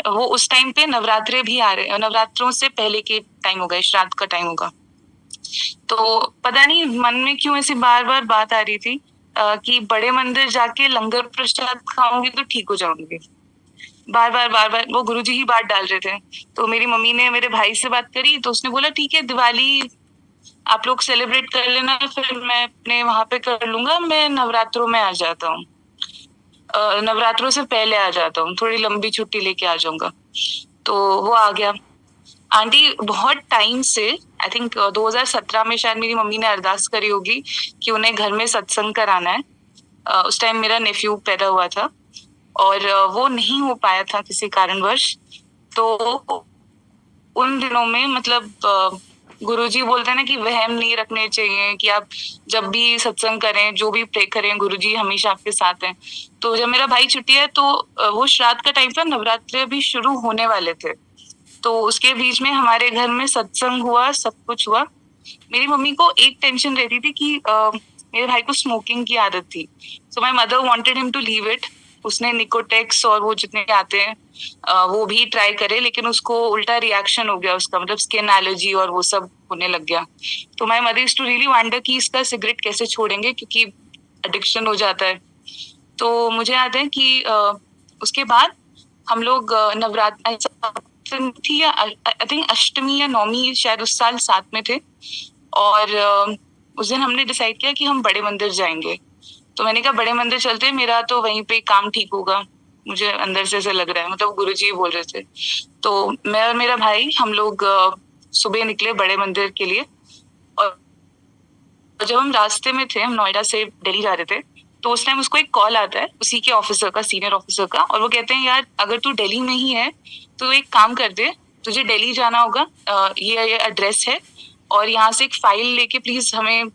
वो उस टाइम पे नवरात्रे भी आ रहे, नवरात्रों से पहले के टाइम होगा, श्राद्ध का टाइम होगा। तो पता नहीं मन में क्यों ऐसी बार बार बात आ रही थी कि बड़े मंदिर जाके लंगर प्रसाद खाऊंगी तो ठीक हो जाऊंगी। बार बार वो गुरुजी ही बात डाल रहे थे। तो मेरी मम्मी ने मेरे भाई से बात करी, तो उसने बोला ठीक है दिवाली आप लोग सेलिब्रेट कर लेना, फिर मैं अपने वहां पे कर लूंगा, मैं नवरात्रों में आ जाता हूँ, नवरात्रों से पहले आ जाता हूँ, थोड़ी लंबी छुट्टी लेके आ जाऊंगा। तो वो आ गया। आंटी बहुत टाइम से, आई थिंक 2017 में शायद मेरी मम्मी ने अरदास करी होगी कि उन्हें घर में सत्संग कराना है। उस टाइम मेरा नेफ्यू पैदा हुआ था और वो नहीं हो पाया था किसी कारणवश। तो उन दिनों में मतलब गुरुजी बोलते हैं ना कि वहम नहीं रखने चाहिए, कि आप जब भी सत्संग करें, जो भी प्रे करें, गुरुजी हमेशा आपके साथ हैं। तो जब मेरा भाई छुट्टी है तो वो श्राद्ध का टाइम था, नवरात्रे भी शुरू होने वाले थे, तो उसके बीच में हमारे घर में सत्संग हुआ, सब कुछ हुआ। मेरी मम्मी को एक टेंशन रहती थी कि मेरे भाई को स्मोकिंग की आदत थी, so my mother wanted him to leave it. उसने निकोटेक्स और वो जितने आते हैं वो भी ट्राई करे, लेकिन उसको उल्टा रिएक्शन हो गया उसका, मतलब स्किन एलर्जी और वो सब होने लग गया। तो my mother is to really wonder कि इसका सिगरेट कैसे छोड़ेंगे, क्योंकि एडिक्शन हो जाता है। तो मुझे याद है कि उसके बाद हम लोग नवरात्र थी या आई थिंक अष्टमी या नौमी शायद उस साल साथ में थे, और उस दिन हमने डिसाइड किया कि हम बड़े मंदिर जाएंगे। तो मैंने कहा बड़े मंदिर चलते हैं, मेरा तो वहीं पे काम ठीक होगा, मुझे अंदर से ऐसा लग रहा है, मतलब गुरुजी बोल रहे थे। तो मैं और मेरा भाई हम लोग सुबह निकले बड़े मंदिर के लिए, और जब हम रास्ते में थे, हम नोएडा से दिल्ली जा रहे थे, तो उस टाइम उसको एक कॉल आता है उसी के ऑफिसर का, सीनियर ऑफिसर का, और वो कहते हैं यार अगर तू दिल्ली में ही है तो एक काम कर दे, तुझे दिल्ली जाना होगा, ये एड्रेस है, और यहाँ से एक फाइल लेके प्लीज हमें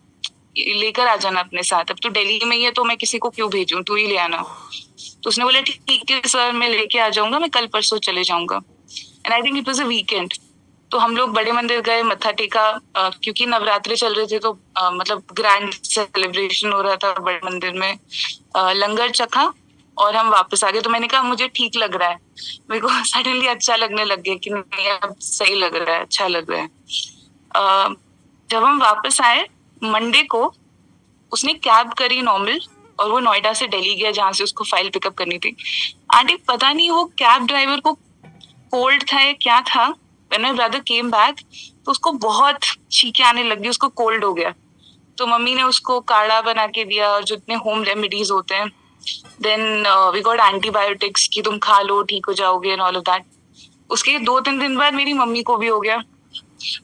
लेकर आ जाना अपने साथ। अब तू दिल्ली में ही है तो मैं किसी को क्यों भेजूं, तू ही ले आना। तो उसने बोला ठीक है सर, मैं लेके आ जाऊंगा, मैं कल परसों चले जाऊंगा। And I think it was a weekend. तो हम लोग बड़े मंदिर गए, मत्था टेका, क्योंकि नवरात्रे चल रहे थे तो मतलब ग्रैंड सेलिब्रेशन हो रहा था बड़े मंदिर में, लंगर चखा और हम वापस आ गए। तो मैंने कहा मुझे ठीक लग रहा है, मेरे को सडनली अच्छा लगने लग गया कि नहीं अब सही लग रहा है, अच्छा लग रहा है। जब हम वापस आए मंडे को, उसने कैब करी नॉर्मल, और वो नोएडा से दिल्ली गया जहाँ से उसको फाइल पिकअप करनी थी। आंटी पता नहीं वो कैब ड्राइवर को कोल्ड था या क्या था, when my brother came back तो उसको बहुत छींके आने लगी, उसको कोल्ड हो गया। तो मम्मी ने उसको काढ़ा बना के दिया और जितने होम रेमेडीज होते हैं, देन वी गॉट एंटीबायोटिक्स कि तुम खा लो ठीक हो जाओगे एंड ऑल ऑफ दैट। उसके 2-3 दिन बाद मेरी मम्मी को भी हो गया,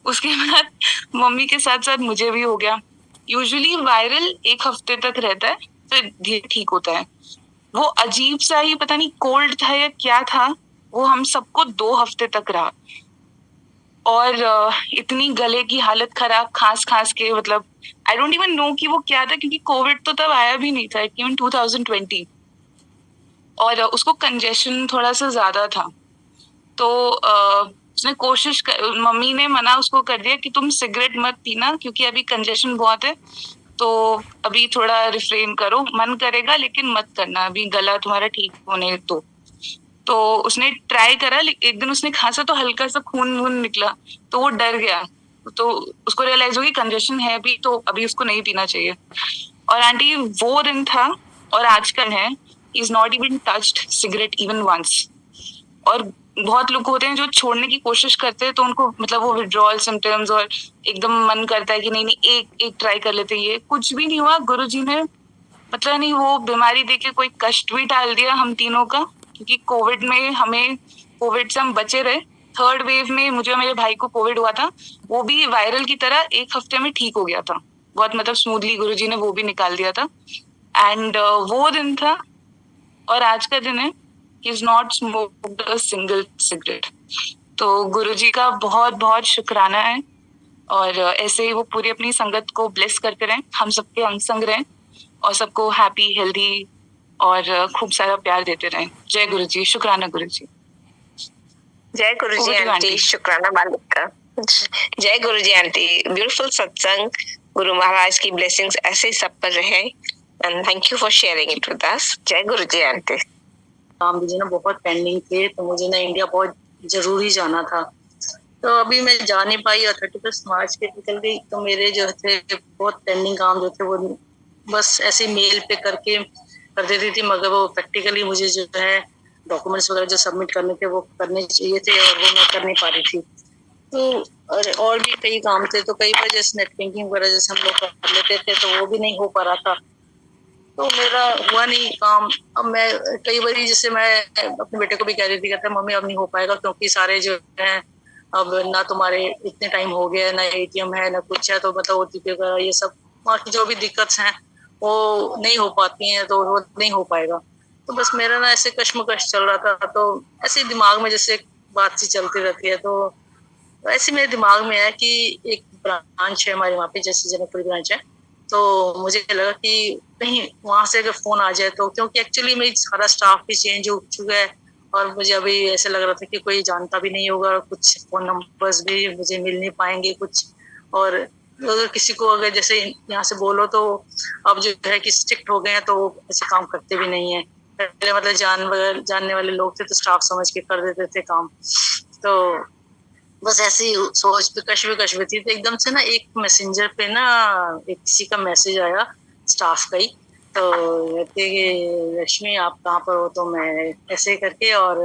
उसके बाद मम्मी के साथ साथ मुझे भी हो गया। यूजुअली वायरल 1 हफ्ते तक रहता है, फिर धीरे ठीक होता है। वो अजीब सा ही पता नहीं कोल्ड था या क्या था, वो हम सबको 2 हफ्ते तक रहा। और इतनी गले की हालत खराब, खांस के, मतलब आई डोंट इवन नो कि वो क्या था, क्योंकि कोविड तो तब आया भी नहीं था, इवन 2020, और उसको कंजेशन थोड़ा सा ज्यादा था। तो उसने मम्मी ने मना उसको कर दिया कि तुम सिगरेट मत पीना, क्योंकि अभी कंजेशन बहुत है, तो अभी थोड़ा रिफ्रेन करो, मन करेगा लेकिन मत करना, अभी गला तुम्हारा ठीक होने दो। तो उसने ट्राई करा, एक दिन उसने खांसा तो हल्का सा खून वून निकला, तो वो डर गया, तो उसको रियलाइज हो गई कंजेशन है भी, तो अभी उसको नहीं पीना चाहिए। और आंटी वो दिन था और आजकल है, is not even touched cigarette even once. और बहुत लोग होते हैं जो छोड़ने की कोशिश करते हैं, तो उनको मतलब वो विड्रॉल सिम्टम्स और एकदम मन करता है कि नहीं एक ट्राई कर लेते हैं। ये कुछ भी नहीं हुआ, गुरुजी ने मतलब नहीं वो बीमारी देके कोई कष्ट भी टाल दिया हम तीनों का, क्योंकि कोविड से हम बचे रहे। 3rd वेव में मुझे और मेरे भाई को कोविड हुआ था, वो भी वायरल की तरह 1 हफ्ते में ठीक हो गया था, बहुत मतलब स्मूथली गुरुजी ने वो भी निकाल दिया था। एंड वो दिन था और आज का दिन है, he is not smoked a single cigarette. तो गुरुजी का बहुत बहुत शुक्राना है, और ऐसे ही वो पूरी अपनी संगत को ब्लेस करते रहें, हम सबके अंग संग रहें, और सबको हैप्पी, हेल्दी और खूब सारा प्यार देते रहें। जय गुरुजी, शुक्राना गुरुजी। जय गुरुजी Over to you, aunty, aunty. शुक्राना मालिका। जय गुरुजी आंटी, ब्यूटीफुल सत्संग, गुरु महाराज की ब्लेसिंग्स ऐसे ही सब पर रहे, and thank you for sharing it with us. जय गुरुजी आंटी। काम भी ना बहुत पेंडिंग थे, तो मुझे ना इंडिया बहुत जरूरी जाना था, तो अभी मैं जा नहीं पाई और 31 मार्च के निकल गई। तो मेरे जो थे बहुत पेंडिंग काम जो थे वो बस ऐसे मेल पे करके कर देती थी, मगर वो प्रैक्टिकली मुझे जो है डॉक्यूमेंट्स वगैरह जो सबमिट करने थे वो करने चाहिए थे, और वो मैं कर नहीं पा रही थी। तो और भी कई काम थे, तो कई बार जैसे नेट बैंकिंग वगैरह जैसे हम लोग कर लेते थे, तो वो भी नहीं हो पा रहा था, तो मेरा हुआ नहीं काम। अब मैं कई बार जैसे मैं अपने बेटे को भी कह रही थी, कहते मम्मी अब नहीं हो पाएगा, क्योंकि सारे जो है अब ना तुम्हारे इतने टाइम हो गया, ना एटीएम है ना कुछ है, तो मतलब ओटीपी वगैरह ये सब बाकी जो भी दिक्कत हैं वो नहीं हो पाती हैं, तो वो नहीं हो पाएगा। तो बस मेरा ना ऐसे कश्मकश चल रहा था, तो ऐसे दिमाग में जैसे बात सी चलती रहती है, तो ऐसे मेरे दिमाग में है कि एक ब्रांच है हमारे वहाँ पे, जैसे जनकपुरी ब्रांच है, तो मुझे लगा कि कहीं वहां से अगर फोन आ जाए तो, क्योंकि एक्चुअली मेरी सारा स्टाफ भी चेंज हो चुका है, और मुझे अभी ऐसे लग रहा था कि कोई जानता भी नहीं होगा, कुछ फोन नंबर्स भी मुझे मिल नहीं पाएंगे कुछ, और अगर किसी को अगर जैसे यहाँ से बोलो तो अब जो है कि स्ट्रिक्ट हो गए हैं, तो ऐसे काम करते भी नहीं है। पहले मतलब जानने वाले लोग थे तो स्टाफ समझ के कर देते थे काम, तो बस ऐसी सोच पे कश्मकश में थी। तो एकदम से ना एक मैसेंजर पे ना एक किसी का मैसेज आया स्टाफ का ही, तो कहते कि लक्ष्मी आप कहाँ पर हो, तो मैं ऐसे करके, और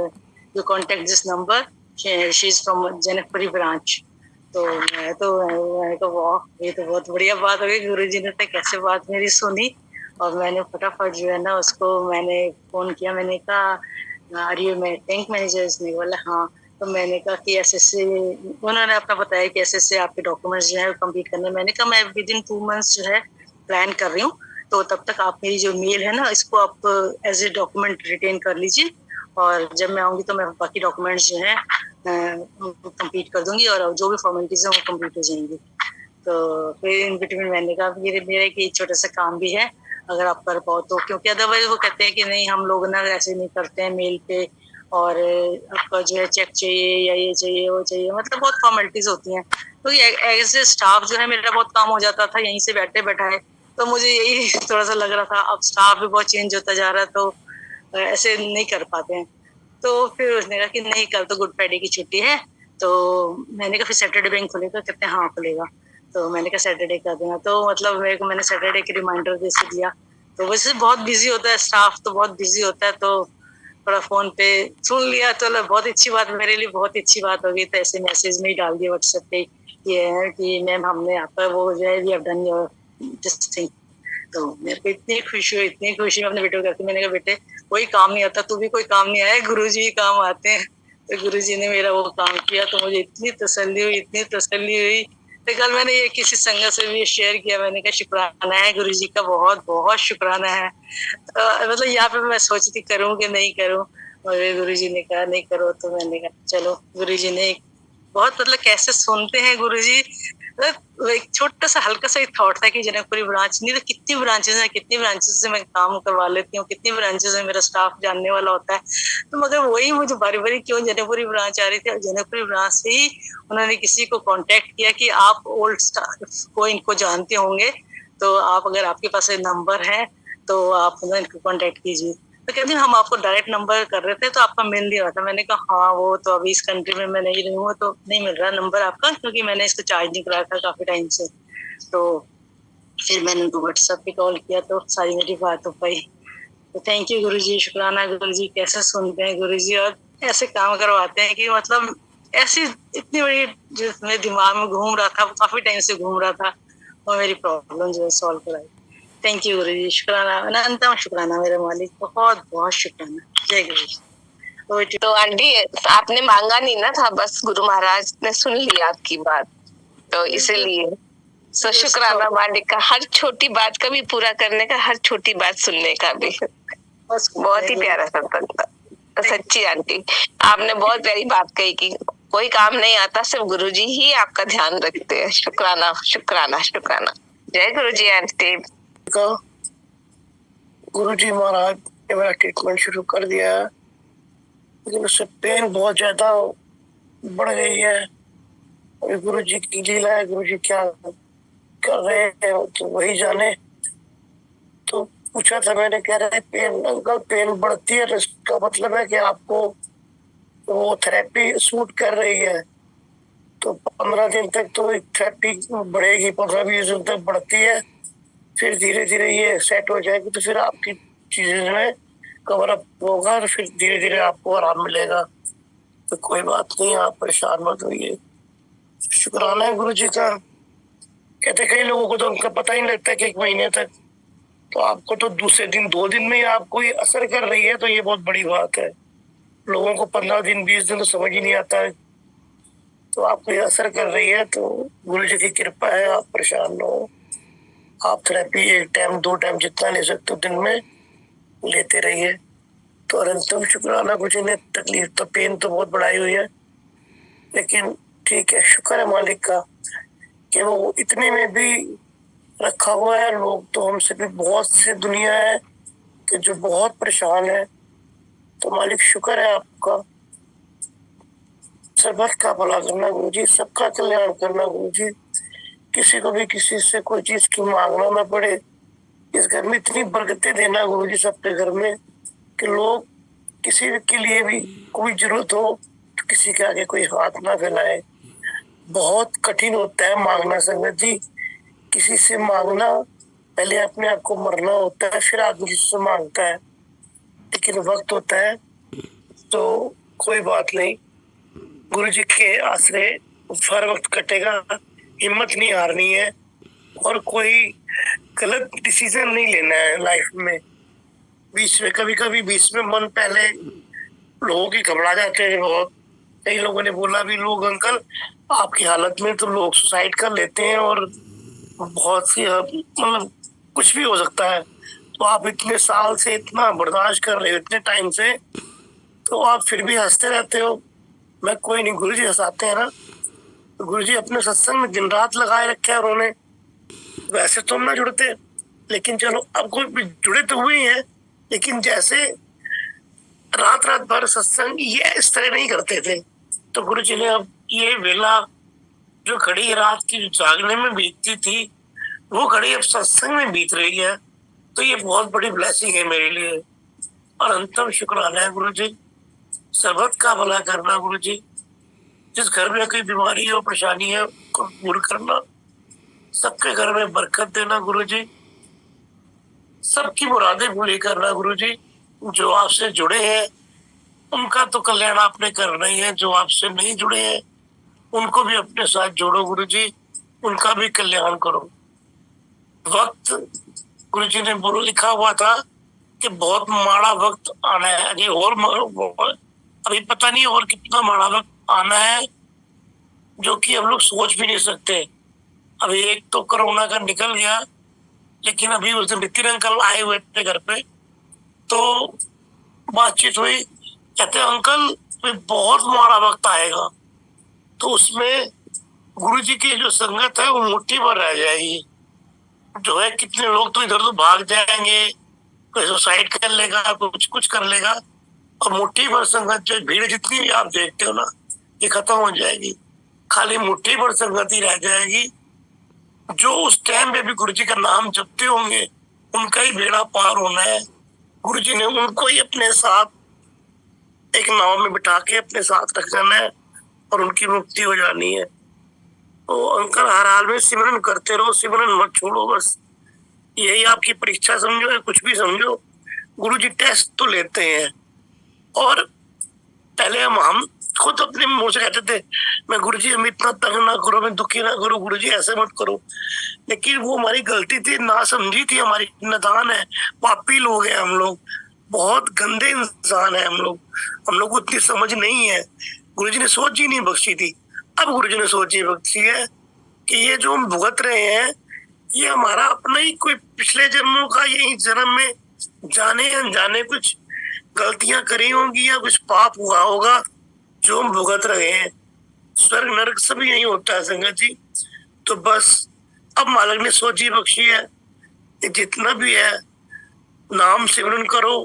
you contact this number, she is from Janakpuri branch. तो मैं तो वाह ये तो बहुत बढ़िया बात हो गई, गुरुजी ने तो कैसे बात मेरी सुनी, और मैंने फटाफट जो है ना उसको मैंने फोन किया, मैंने कहा आर यू बैंक मैनेजर, इसने बोला हाँ। तो मैंने कहा कि ऐसे उन्होंने अपना बताया कि ऐसे आपके डॉक्यूमेंट्स जो है कंप्लीट करने। मैंने कहा मैं विद इन 2 मंथ्स जो है प्लान कर रही हूँ, तो तब तक आप मेरी जो मेल है ना इसको आप एज ए डॉक्यूमेंट रिटेन कर लीजिए, और जब मैं आऊँगी तो मैं बाकी डॉक्यूमेंट्स जो है कंप्लीट कर दूंगी, और जो भी फॉर्मेलिटीज है वो कंप्लीट हो जाएंगी। तो फिर इन बिटवीन मैंने कहा मेरा एक छोटा सा काम भी है, अगर आप कर पाओ तो, क्योंकि अदरवाइज वो कहते हैं कि नहीं हम लोग ना ऐसे नहीं करते हैं मेल पे, और आपका जो है चेक चाहिए या ये चाहिए वो चाहिए, मतलब बहुत फॉर्मेलिटीज होती हैं। तो एज ए स्टाफ जो है मेरा बहुत काम हो जाता था यहीं से बैठे बैठाए, तो मुझे यही थोड़ा सा लग रहा था। अब स्टाफ भी बहुत चेंज होता जा रहा है, तो ऐसे नहीं कर पाते हैं। तो फिर उसने कहा कि नहीं कल तो गुड फ्राइडे की छुट्टी है, तो मैंने कहा फिर सैटरडे बैंक खुलेगा, कहते हैं हाँ खुलेगा, तो मैंने कहा सैटरडे कर देना। तो मतलब मेरे को मैंने सैटरडे की रिमाइंडर जैसे दिया, तो वैसे बहुत बिजी होता है स्टाफ, तो बहुत बिजी होता है, तो थोड़ा फोन पे सुन लिया, तो बहुत अच्छी बात, मेरे लिए बहुत अच्छी बात हो गई। तो ऐसे मैसेज में ही डाल दिया व्हाट्सएप पे ये है कि मैम हमने आपका वो जो है we have done your this thing. तो मेरे को इतनी खुशी हुई, इतनी खुशी में अपने बेटे को करती। मैंने कहा बेटे कोई काम नहीं आता, तू भी कोई काम नहीं आया, गुरुजी ही काम आते हैं। तो गुरुजी ने मेरा वो काम किया, तो मुझे इतनी तसल्ली हुई, इतनी तसल्ली हुई। तो कल मैंने ये किसी संगत से भी शेयर किया, मैंने कहा शुक्राना है गुरुजी का, बहुत बहुत शुक्राना है। मतलब यहाँ पे मैं सोचती करूँ कि नहीं करूँ, और गुरुजी ने कहा नहीं करो, तो मैंने कहा चलो। गुरुजी ने बहुत मतलब कैसे सुनते हैं गुरुजी। मतलब एक छोटा सा हल्का सा थॉट था कि जनकपुरी ब्रांच नहीं तो कितनी ब्रांचेस हैं, कितनी ब्रांचेस से मैं काम करवा लेती हूँ, कितनी ब्रांचेस में मेरा स्टाफ जानने वाला होता है। तो मगर वही मुझे बारी बारी क्यों जनकपुरी ब्रांच आ रही थी, और जनकपुरी ब्रांच से ही उन्होंने किसी को कांटेक्ट किया कि आप ओल्ड स्टाफ को इनको जानते होंगे, तो आप अगर आपके पास नंबर है तो आप इनको कांटेक्ट कीजिए। तो कहती हम आपको डायरेक्ट नंबर कर रहे थे तो आपका मिल नहीं रहा था। मैंने कहा हाँ वो तो अभी इस कंट्री में मैं नहीं रही हूँ तो नहीं मिल रहा नंबर आपका, क्योंकि मैंने इसको चार्ज नहीं कराया था काफी टाइम से। तो फिर मैंने उनको व्हाट्सएप पे कॉल किया तो सारी मेरी बात हो पाई। तो थैंक यू गुरुजी, शुक्राना गुरुजी, कैसे सुनते हैं गुरुजी और ऐसे काम करवाते हैं कि मतलब ऐसी इतनी बड़ी जो मेरे दिमाग में घूम रहा था, काफी टाइम से घूम रहा था, और मेरी प्रॉब्लम जो है सॉल्व कराई। थैंक यू गुरुजी, शुक्राना, अनंतम शुक्राना मेरे मालिक, बहुत बहुत शुक्राना। जय गुरुजी। तो आंटी आपने मांगा नहीं ना था, बस गुरु महाराज ने सुन लिया आपकी बात, तो इसीलिए सो शुक्राना मालिक का, हर छोटी बात का भी पूरा करने का, हर छोटी बात सुनने का भी। बहुत ही प्यारा सत्संग था सच्ची आंटी। आपने बहुत प्यारी बात कही कि कोई काम नहीं आता, सिर्फ गुरुजी ही आपका ध्यान रखते हैं। शुक्राना शुक्राना शुक्राना। जय गुरुजी आंटी। गुरुजी महाराज ने मेरा ट्रीटमेंट शुरू कर दिया है, लेकिन उससे पेन बहुत ज्यादा बढ़ गई है। अभी गुरुजी की लीला है, गुरुजी क्या कर रहे हैं तो वही जाने। तो पूछा था मैंने, कह रहे पेन अंकल पेन बढ़ती है तो इसका मतलब है कि आपको वो थेरेपी सूट कर रही है। तो 15 दिन तक तो थेरेपी बढ़ेगी, 15-20 दिन तक बढ़ती है, फिर धीरे धीरे ये सेट हो जाएगी, तो फिर आपकी चीजें में कवर अप होगा, तो फिर धीरे धीरे आपको आराम मिलेगा। तो कोई बात नहीं, आप परेशान मत होइए। शुक्राना है गुरु जी का। कहते कई लोगों को तो उनका पता ही नहीं लगता कि 1 महीने तक, तो आपको तो दूसरे दिन 2 दिन में ही आपको ये असर कर रही है, तो ये बहुत बड़ी बात है। लोगों को 15 दिन 20 दिन तो समझ ही नहीं आता है, तो आपको ये असर कर रही है, तो गुरु जी की कृपा है, आप परेशान न हो। आप थेरेपी 1 टाइम 2 टाइम जितना ले सकते हो दिन में लेते रहिए। तो अनंतम शुक्राना। कुछ ने तकलीफ तो पेन तो बहुत बढ़ाई हुई है, लेकिन ठीक है, शुक्र है मालिक का कि वो इतने में भी रखा हुआ है। लोग तो हमसे भी बहुत से दुनिया है कि जो बहुत परेशान है, तो मालिक शुक्र है आपका। सबक का भला करना गुरु जी, सबका कल्याण करना गुरु जी, किसी को भी किसी से कोई चीज की मांगना ना पड़े। इस घर में इतनी बरकतें देना गुरु जी सबके घर में कि लोग किसी के लिए भी कोई जरूरत हो तो किसी के आगे कोई हाथ ना फैलाए। बहुत कठिन होता है मांगना संगत जी, किसी से मांगना, पहले अपने आप को मरना होता है, फिर आदमी किसी से मांगता है, लेकिन वक्त होता है तो कोई बात नहीं। गुरु जी के आसरे हर वक्त कटेगा, हिम्मत नहीं हारनी है, और कोई गलत डिसीजन नहीं लेना है लाइफ में। बीच में कभी बीच में मन, पहले लोगों की घबरा जाते हैं बहुत। कई लोगों ने बोला भी, लोग अंकल आपकी हालत में तो लोग सुसाइड कर लेते हैं, और बहुत सी मतलब कुछ भी हो सकता है। तो आप इतने साल से इतना बर्दाश्त कर रहे हो, इतने टाइम से, तो आप फिर भी हंसते रहते हो। मैं कोई नहीं, गुरु जी हंसाते हैं ना, तो गुरु जी अपने सत्संग में दिन रात लगाए रखे है उन्होंने। वैसे तो हम ना जुड़ते, लेकिन चलो अब कोई जुड़े तो हुए हैं, लेकिन जैसे रात भर सत्संग ये इस तरह नहीं करते थे। तो गुरु जी ने अब ये वेला जो घड़ी रात की जागने में बीतती थी, वो घड़ी अब सत्संग में बीत रही है। तो ये बहुत बड़ी ब्लेसिंग है मेरे लिए, और अंतम शुक्राना है गुरु जी। सबक का भला करना गुरु जी, जिस घर में कोई बीमारी हो, परेशानी है, उसको दूर करना, सबके घर में बरकत देना गुरु जी, सबकी मुरादें पूरी करना गुरु जी। जो आपसे जुड़े हैं उनका तो कल्याण आपने करना ही है, जो आपसे नहीं जुड़े हैं उनको भी अपने साथ जोड़ो गुरु जी, उनका भी कल्याण करो। वक्त गुरु जी ने बुरा लिखा हुआ था कि बहुत माड़ा वक्त आना है आगे, और अभी पता नहीं और कितना माड़ा वक्त आना है, जो कि हम लोग सोच भी नहीं सकते। अभी एक तो कोरोना का निकल गया, लेकिन अभी उस दिन नितिन अंकल आए हुए थे घर पे, तो बातचीत हुई कहते अंकल कोई बहुत माड़ा वक्त आएगा तो उसमें गुरुजी की जो संगत है वो मुट्ठी भर रह जाएगी। जो है कितने लोग तो इधर तो भाग जाएंगे, कोई सुसाइड कर लेगा, कुछ कुछ कर लेगा, और मुट्ठी भर संगत जो भीड़ जितनी भी आप देखते हो ना ये खत्म हो जाएगी। खाली मुट्ठी भर संगत ही रह जाएगी जो उस टाइम पे भी गुरुजी का नाम जपते होंगे, उनका ही बेड़ा पार होना है। गुरुजी ने उनको ही अपने साथ एक नाव में बिठा के अपने साथ रख जाना है और उनकी मुक्ति हो जानी है। तो अंकल हर हाल में सिमरन करते रहो, सिमरन मत छोड़ो, बस यही आपकी परीक्षा समझो या कुछ भी समझो। गुरुजी टेस्ट तो लेते हैं और पहले हम खुद अपने मुंह से कहते थे मैं गुरुजी हम इतना तंग ना करो, मैं दुखी ना करो, गुरुजी ऐसे मत करो, लेकिन वो हमारी गलती थी, ना समझी थी, हमारी नादान है, पापी लोग हैं हम लोग, बहुत गंदे इंसान है हम लोग को इतनी समझ नहीं है। गुरुजी ने सोच ही नहीं बख्शी थी। अब गुरुजी ने सोच ही बख्शी है कि ये जो हम भुगत रहे हैं ये हमारा अपना ही कोई पिछले जन्मों का, यही जन्म में जाने अनजाने कुछ गलतियां करी होंगी या कुछ पाप हुआ होगा जो हम भुगत रहे हैं। स्वर्ग नरक सभी यही होता है संगत जी। तो बस अब मालिक ने सोची बख्शी है कि जितना भी है नाम सिमरन करो,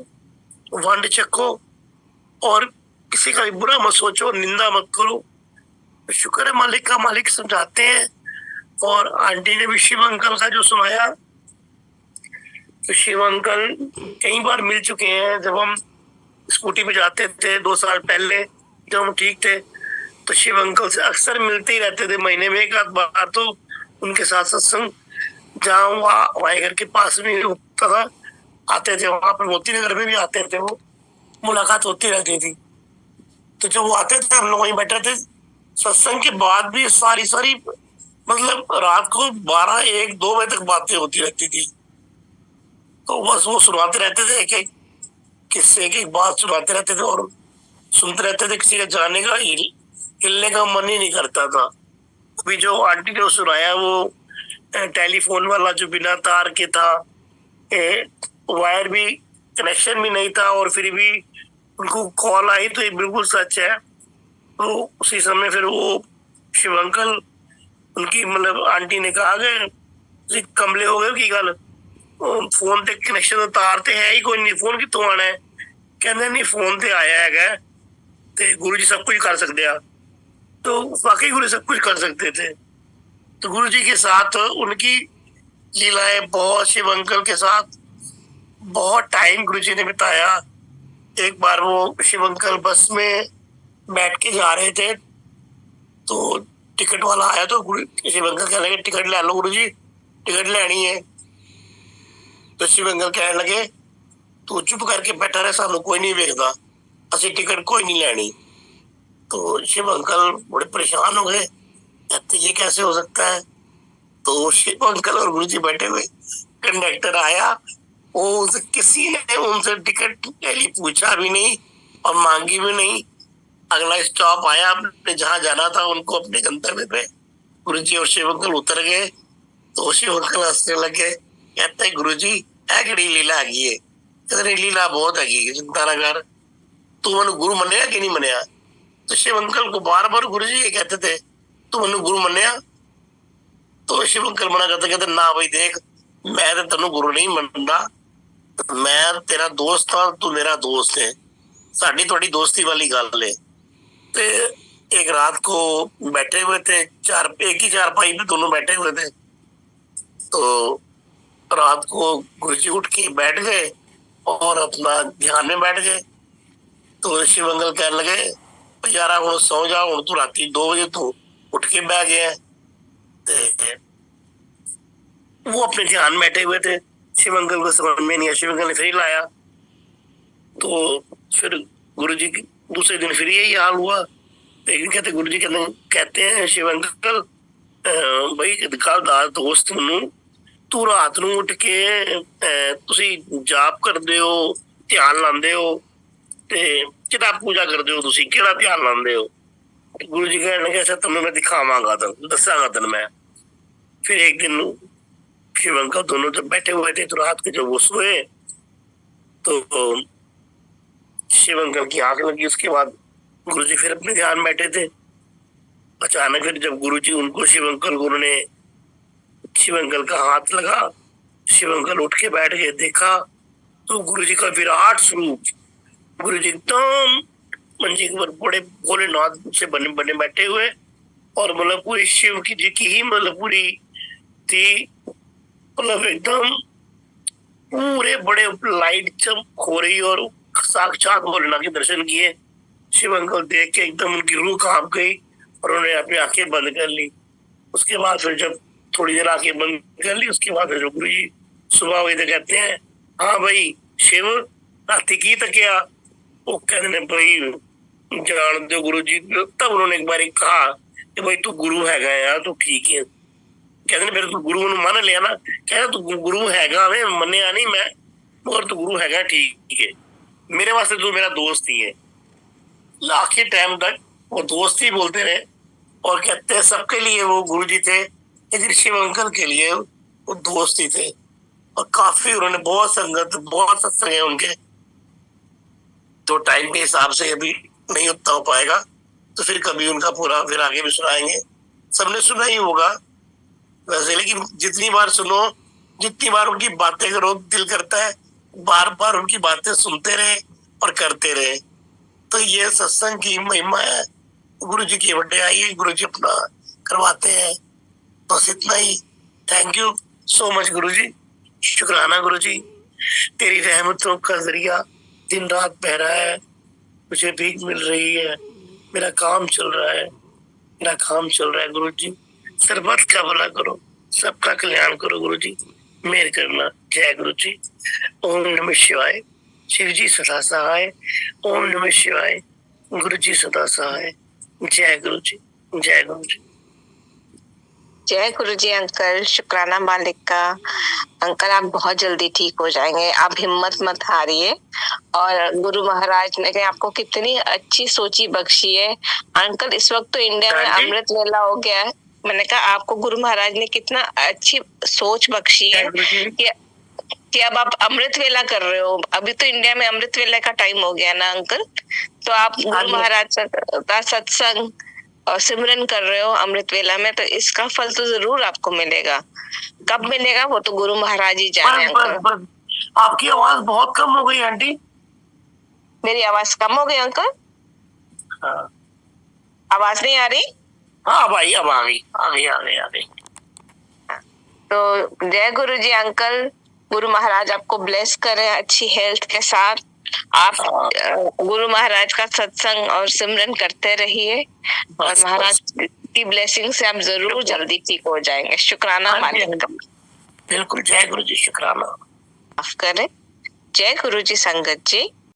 वंड चखो और किसी का भी बुरा मत सोचो, निंदा मत करो। शुक्र है मालिक का, मालिक समझाते हैं। और आंटी ने भी शिव अंकल का जो सुनाया, तो शिव अंकल कई बार मिल चुके हैं। जब हम स्कूटी पे जाते थे 2 साल पहले जब हम ठीक थे तो शिव अंकल से अक्सर मिलते ही रहते थे, महीने में एक आध बार तो उनके साथ सत्संग जहाँ हमारे घर के पास में होता था आते थे, वहां पर मोती नगर में भी आते थे, वो मुलाकात होती रहती थी। तो जब वो आते थे हम लोग वहीं बैठे थे, सत्संग के बाद भी सारी मतलब रात को 12, 1, 2 बजे तक बातें होती रहती थी। तो बस वो सुनाते रहते थे, एक किस्से की बात सुनाते रहते थे और सुनते रहते थे, किसी का जाने का हिलने का मन ही नहीं करता था। अभी जो आंटी ने सुनाया वो टेलीफोन वाला जो बिना तार के था, वायर भी कनेक्शन भी नहीं था और फिर भी उनको कॉल आई, तो ये बिल्कुल सच है। तो उसी समय फिर वो शिव अंकल उनकी मतलब आंटी ने कहा कि कमले हो गए की गल, फोन ते कनेक्शन तो तार ते है ही कोई नहीं, फोन कितों आना है? कहते नहीं फोन ते आया है ते गुरु जी सब कुछ कर सकते हैं। तो वाकई गुरु सब कुछ कर सकते थे। तो गुरु जी के साथ उनकी लीलाएं बहुत, शिव अंकल के साथ बहुत टाइम गुरु जी ने बिताया। एक बार वो शिव अंकल बस में बैठ के जा रहे थे तो टिकट वाला आया, तो शिव अंकल कहने लगे टिकट ले लो गुरु जी, टिकट लेनी है। तो शिव अंकल कहने लगे तू चुप करके बैठा रहे, सानू कोई नहीं वेखदा, असि टिकट कोई नहीं लेनी। तो शिव अंकल बड़े परेशान हो गए, कहते ये कैसे हो सकता है? तो शिव अंकल और गुरु जी बैठे हुए, कंडक्टर आया, वो किसी ने उनसे टिकट ले ली, पूछा भी नहीं और मांगी भी नहीं। अगला स्टॉप आया, अपने जहां जाना था उनको अपने गंतव्य पे गुरु जी और शिव अंकल उतर गए। तो शिव अंकल हंसने लगे, कहते गुरु जी एड़ी लीला हैगी है, कहते लीला बहुत हैगी, चिंता ना कर, तू मैनू गुरु मनिया कि नहीं मनिया? तो शिव अंकल को बार बार गुरु जी ये कहते थे तू मैनू गुरु मनिया? तो शिव अंकल मना करते, कहते ना भाई देख मैं तो तेनू गुरु नहीं मनता, मैं तेरा दोस्त हाँ, तू मेरा दोस्त है, साडी थोड़ी दोस्ती वाली गल है। ते एक रात को बैठे हुए थे, एक ही चारपाई पे दोनों बैठे हुए थे। तो रात को गुरु जी उठ के बैठ गए और अपना ध्यान में बैठ गए। तो शिव अंकल कहने लगे यारा हुण सौ जा, हुण तू राती 2 बजे तू उठ के बह गया। वो अपने ध्यान में बैठे हुए थे, शिव अंकल को समझ में नहीं आया। शिव अंकल ने फिर लाया, तो फिर गुरु जी दूसरे दिन फिर यही हाल हुआ। एक दिन कहते गुरु जी कहते हैं शिव अंकल भाई कल दा दोस्त मैनू तू रात नूं उठ के तुसी जाप करदे हो, ध्यान लांदे हो ते किताब पूजा करदे हो, तुसी केड़ा ध्यान लांदे हो? गुरु जी कहने लगे अच्छा तुम्हें मैं दिखावांगा, दसांगा तन मैं। फिर एक दिन शिव अंकल दोनों जब बैठे हुए थे तो रात के जब वो सोए तो शिव अंकल की आंख लगी। उसके बाद गुरुजी फिर अपने ध्यान में बैठे थे। अचानक फिर जब गुरुजी उनको शिव अंकल को उन्होंने शिव अंकल का हाथ लगा, शिव अंकल उठ के बैठ गए। देखा तो गुरुजी का विराट स्वरूप, गुरुजी एकदम मंजी के ऊपर बड़े भोलेनाथ से बने बने बैठे हुए, और मतलब पूरी शिव की जी की ही मतलब पूरी थी, मतलब एकदम पूरे बड़े लाइट जब हो रही और साक्षात भोलेनाथ के दर्शन किए। शिव अंकल देख के एकदम उनकी रूह कांप गई और उन्होंने अपनी आंखें बंद कर ली। उसके बाद फिर जब थोड़ी देर आंखें बंद कर ली, उसके बाद जो गुरु जी सुबह हुई तो कहते हैं, हाँ भाई शिव राती की तो क्या? वो कहते भाई जान दो गुरु जी। तब उन्होंने एक बार कहा कि भाई तू गुरु हैगा यार, तू ठीक है। कहते फिर तू गुरु मान लिया ना? कहते तू गुरु हैगा, मैं मन्या नहीं मैं, मगर तू गुरु हैगा ठीक है, मेरे वास्ते तू मेरा दोस्त ही है। आखिर टाइम तक वो दोस्त ही बोलते रहे, और कहते हैं सबके लिए वो गुरु जी थे, लेकिन शिव अंकल के लिए वो दोस्त ही थे। और काफी उन्होंने बहुत संगत, बहुत सत्संग है उनके, तो टाइम के हिसाब से अभी नहीं उतना हो पाएगा, तो फिर कभी उनका पूरा फिर आगे भी सुनाएंगे। सबने सुना ही होगा वैसे, लेकिन जितनी बार सुनो, जितनी बार उनकी बातें करो, दिल करता है बार बार उनकी बातें सुनते रहे और करते रहे। तो ये सत्संग की महिमा है, गुरु जी की बर्थडे आई है, गुरु जी अपना करवाते हैं, बस इतना ही। थैंक यू सो मच गुरु जी, शुक्राना गुरु जी, तेरी रहमतों का जरिया दिन रात बह रहा है, मुझे भीख मिल रही है, मेरा काम चल रहा है, मेरा काम चल रहा है गुरु जी। सर्वत का भला करो, सबका कल्याण करो गुरु जी, मेहर करना। जय गुरु जी। ओम नमः शिवाय। शिव जी सदा सहाय। ओम नमः शिवाय। गुरु जी सदा सहाय। जय गुरु जी, जय गुरु जी। जय गुरु जी अंकल, शुक्राना मालिक का। अंकल आप बहुत जल्दी ठीक हो जाएंगे, आप हिम्मत मत हारिए। और गुरु महाराज ने आपको कितनी अच्छी सोची बख्शी है अंकल। इस वक्त तो इंडिया में अमृत वेला हो गया है, मैंने कहा आपको गुरु महाराज ने कितना अच्छी सोच बख्शी है कि अब आप अमृत वेला कर रहे हो। अभी तो इंडिया में अमृत वेला का टाइम हो गया ना अंकल, तो आप गुरु महाराज का सत्संग और सिमरन कर रहे हो अमृत वेला में, तो इसका फल तो जरूर आपको मिलेगा। कब मिलेगा वो तो गुरु महाराज ही जाने। अंकल आपकी आवाज बहुत कम हो गई आंटी। मेरी आवाज कम हो गई अंकल? हाँ। आवाज नहीं आ रही? हाँ भाई अब आ गई, आ गई, आ गई, आ गई। तो जय गुरु जी अंकल, गुरु महाराज आपको ब्लेस करें अच्छी हेल्थ के साथ। आप गुरु महाराज का सत्संग और सिमरन करते रहिए, और महाराज की ब्लेसिंग से आप जरूर जल्दी ठीक हो जाएंगे। शुक्राना मालिक का। बिल्कुल, जय गुरु जी, शुक्राना। माफ करें। जय गुरु जी संगत जी।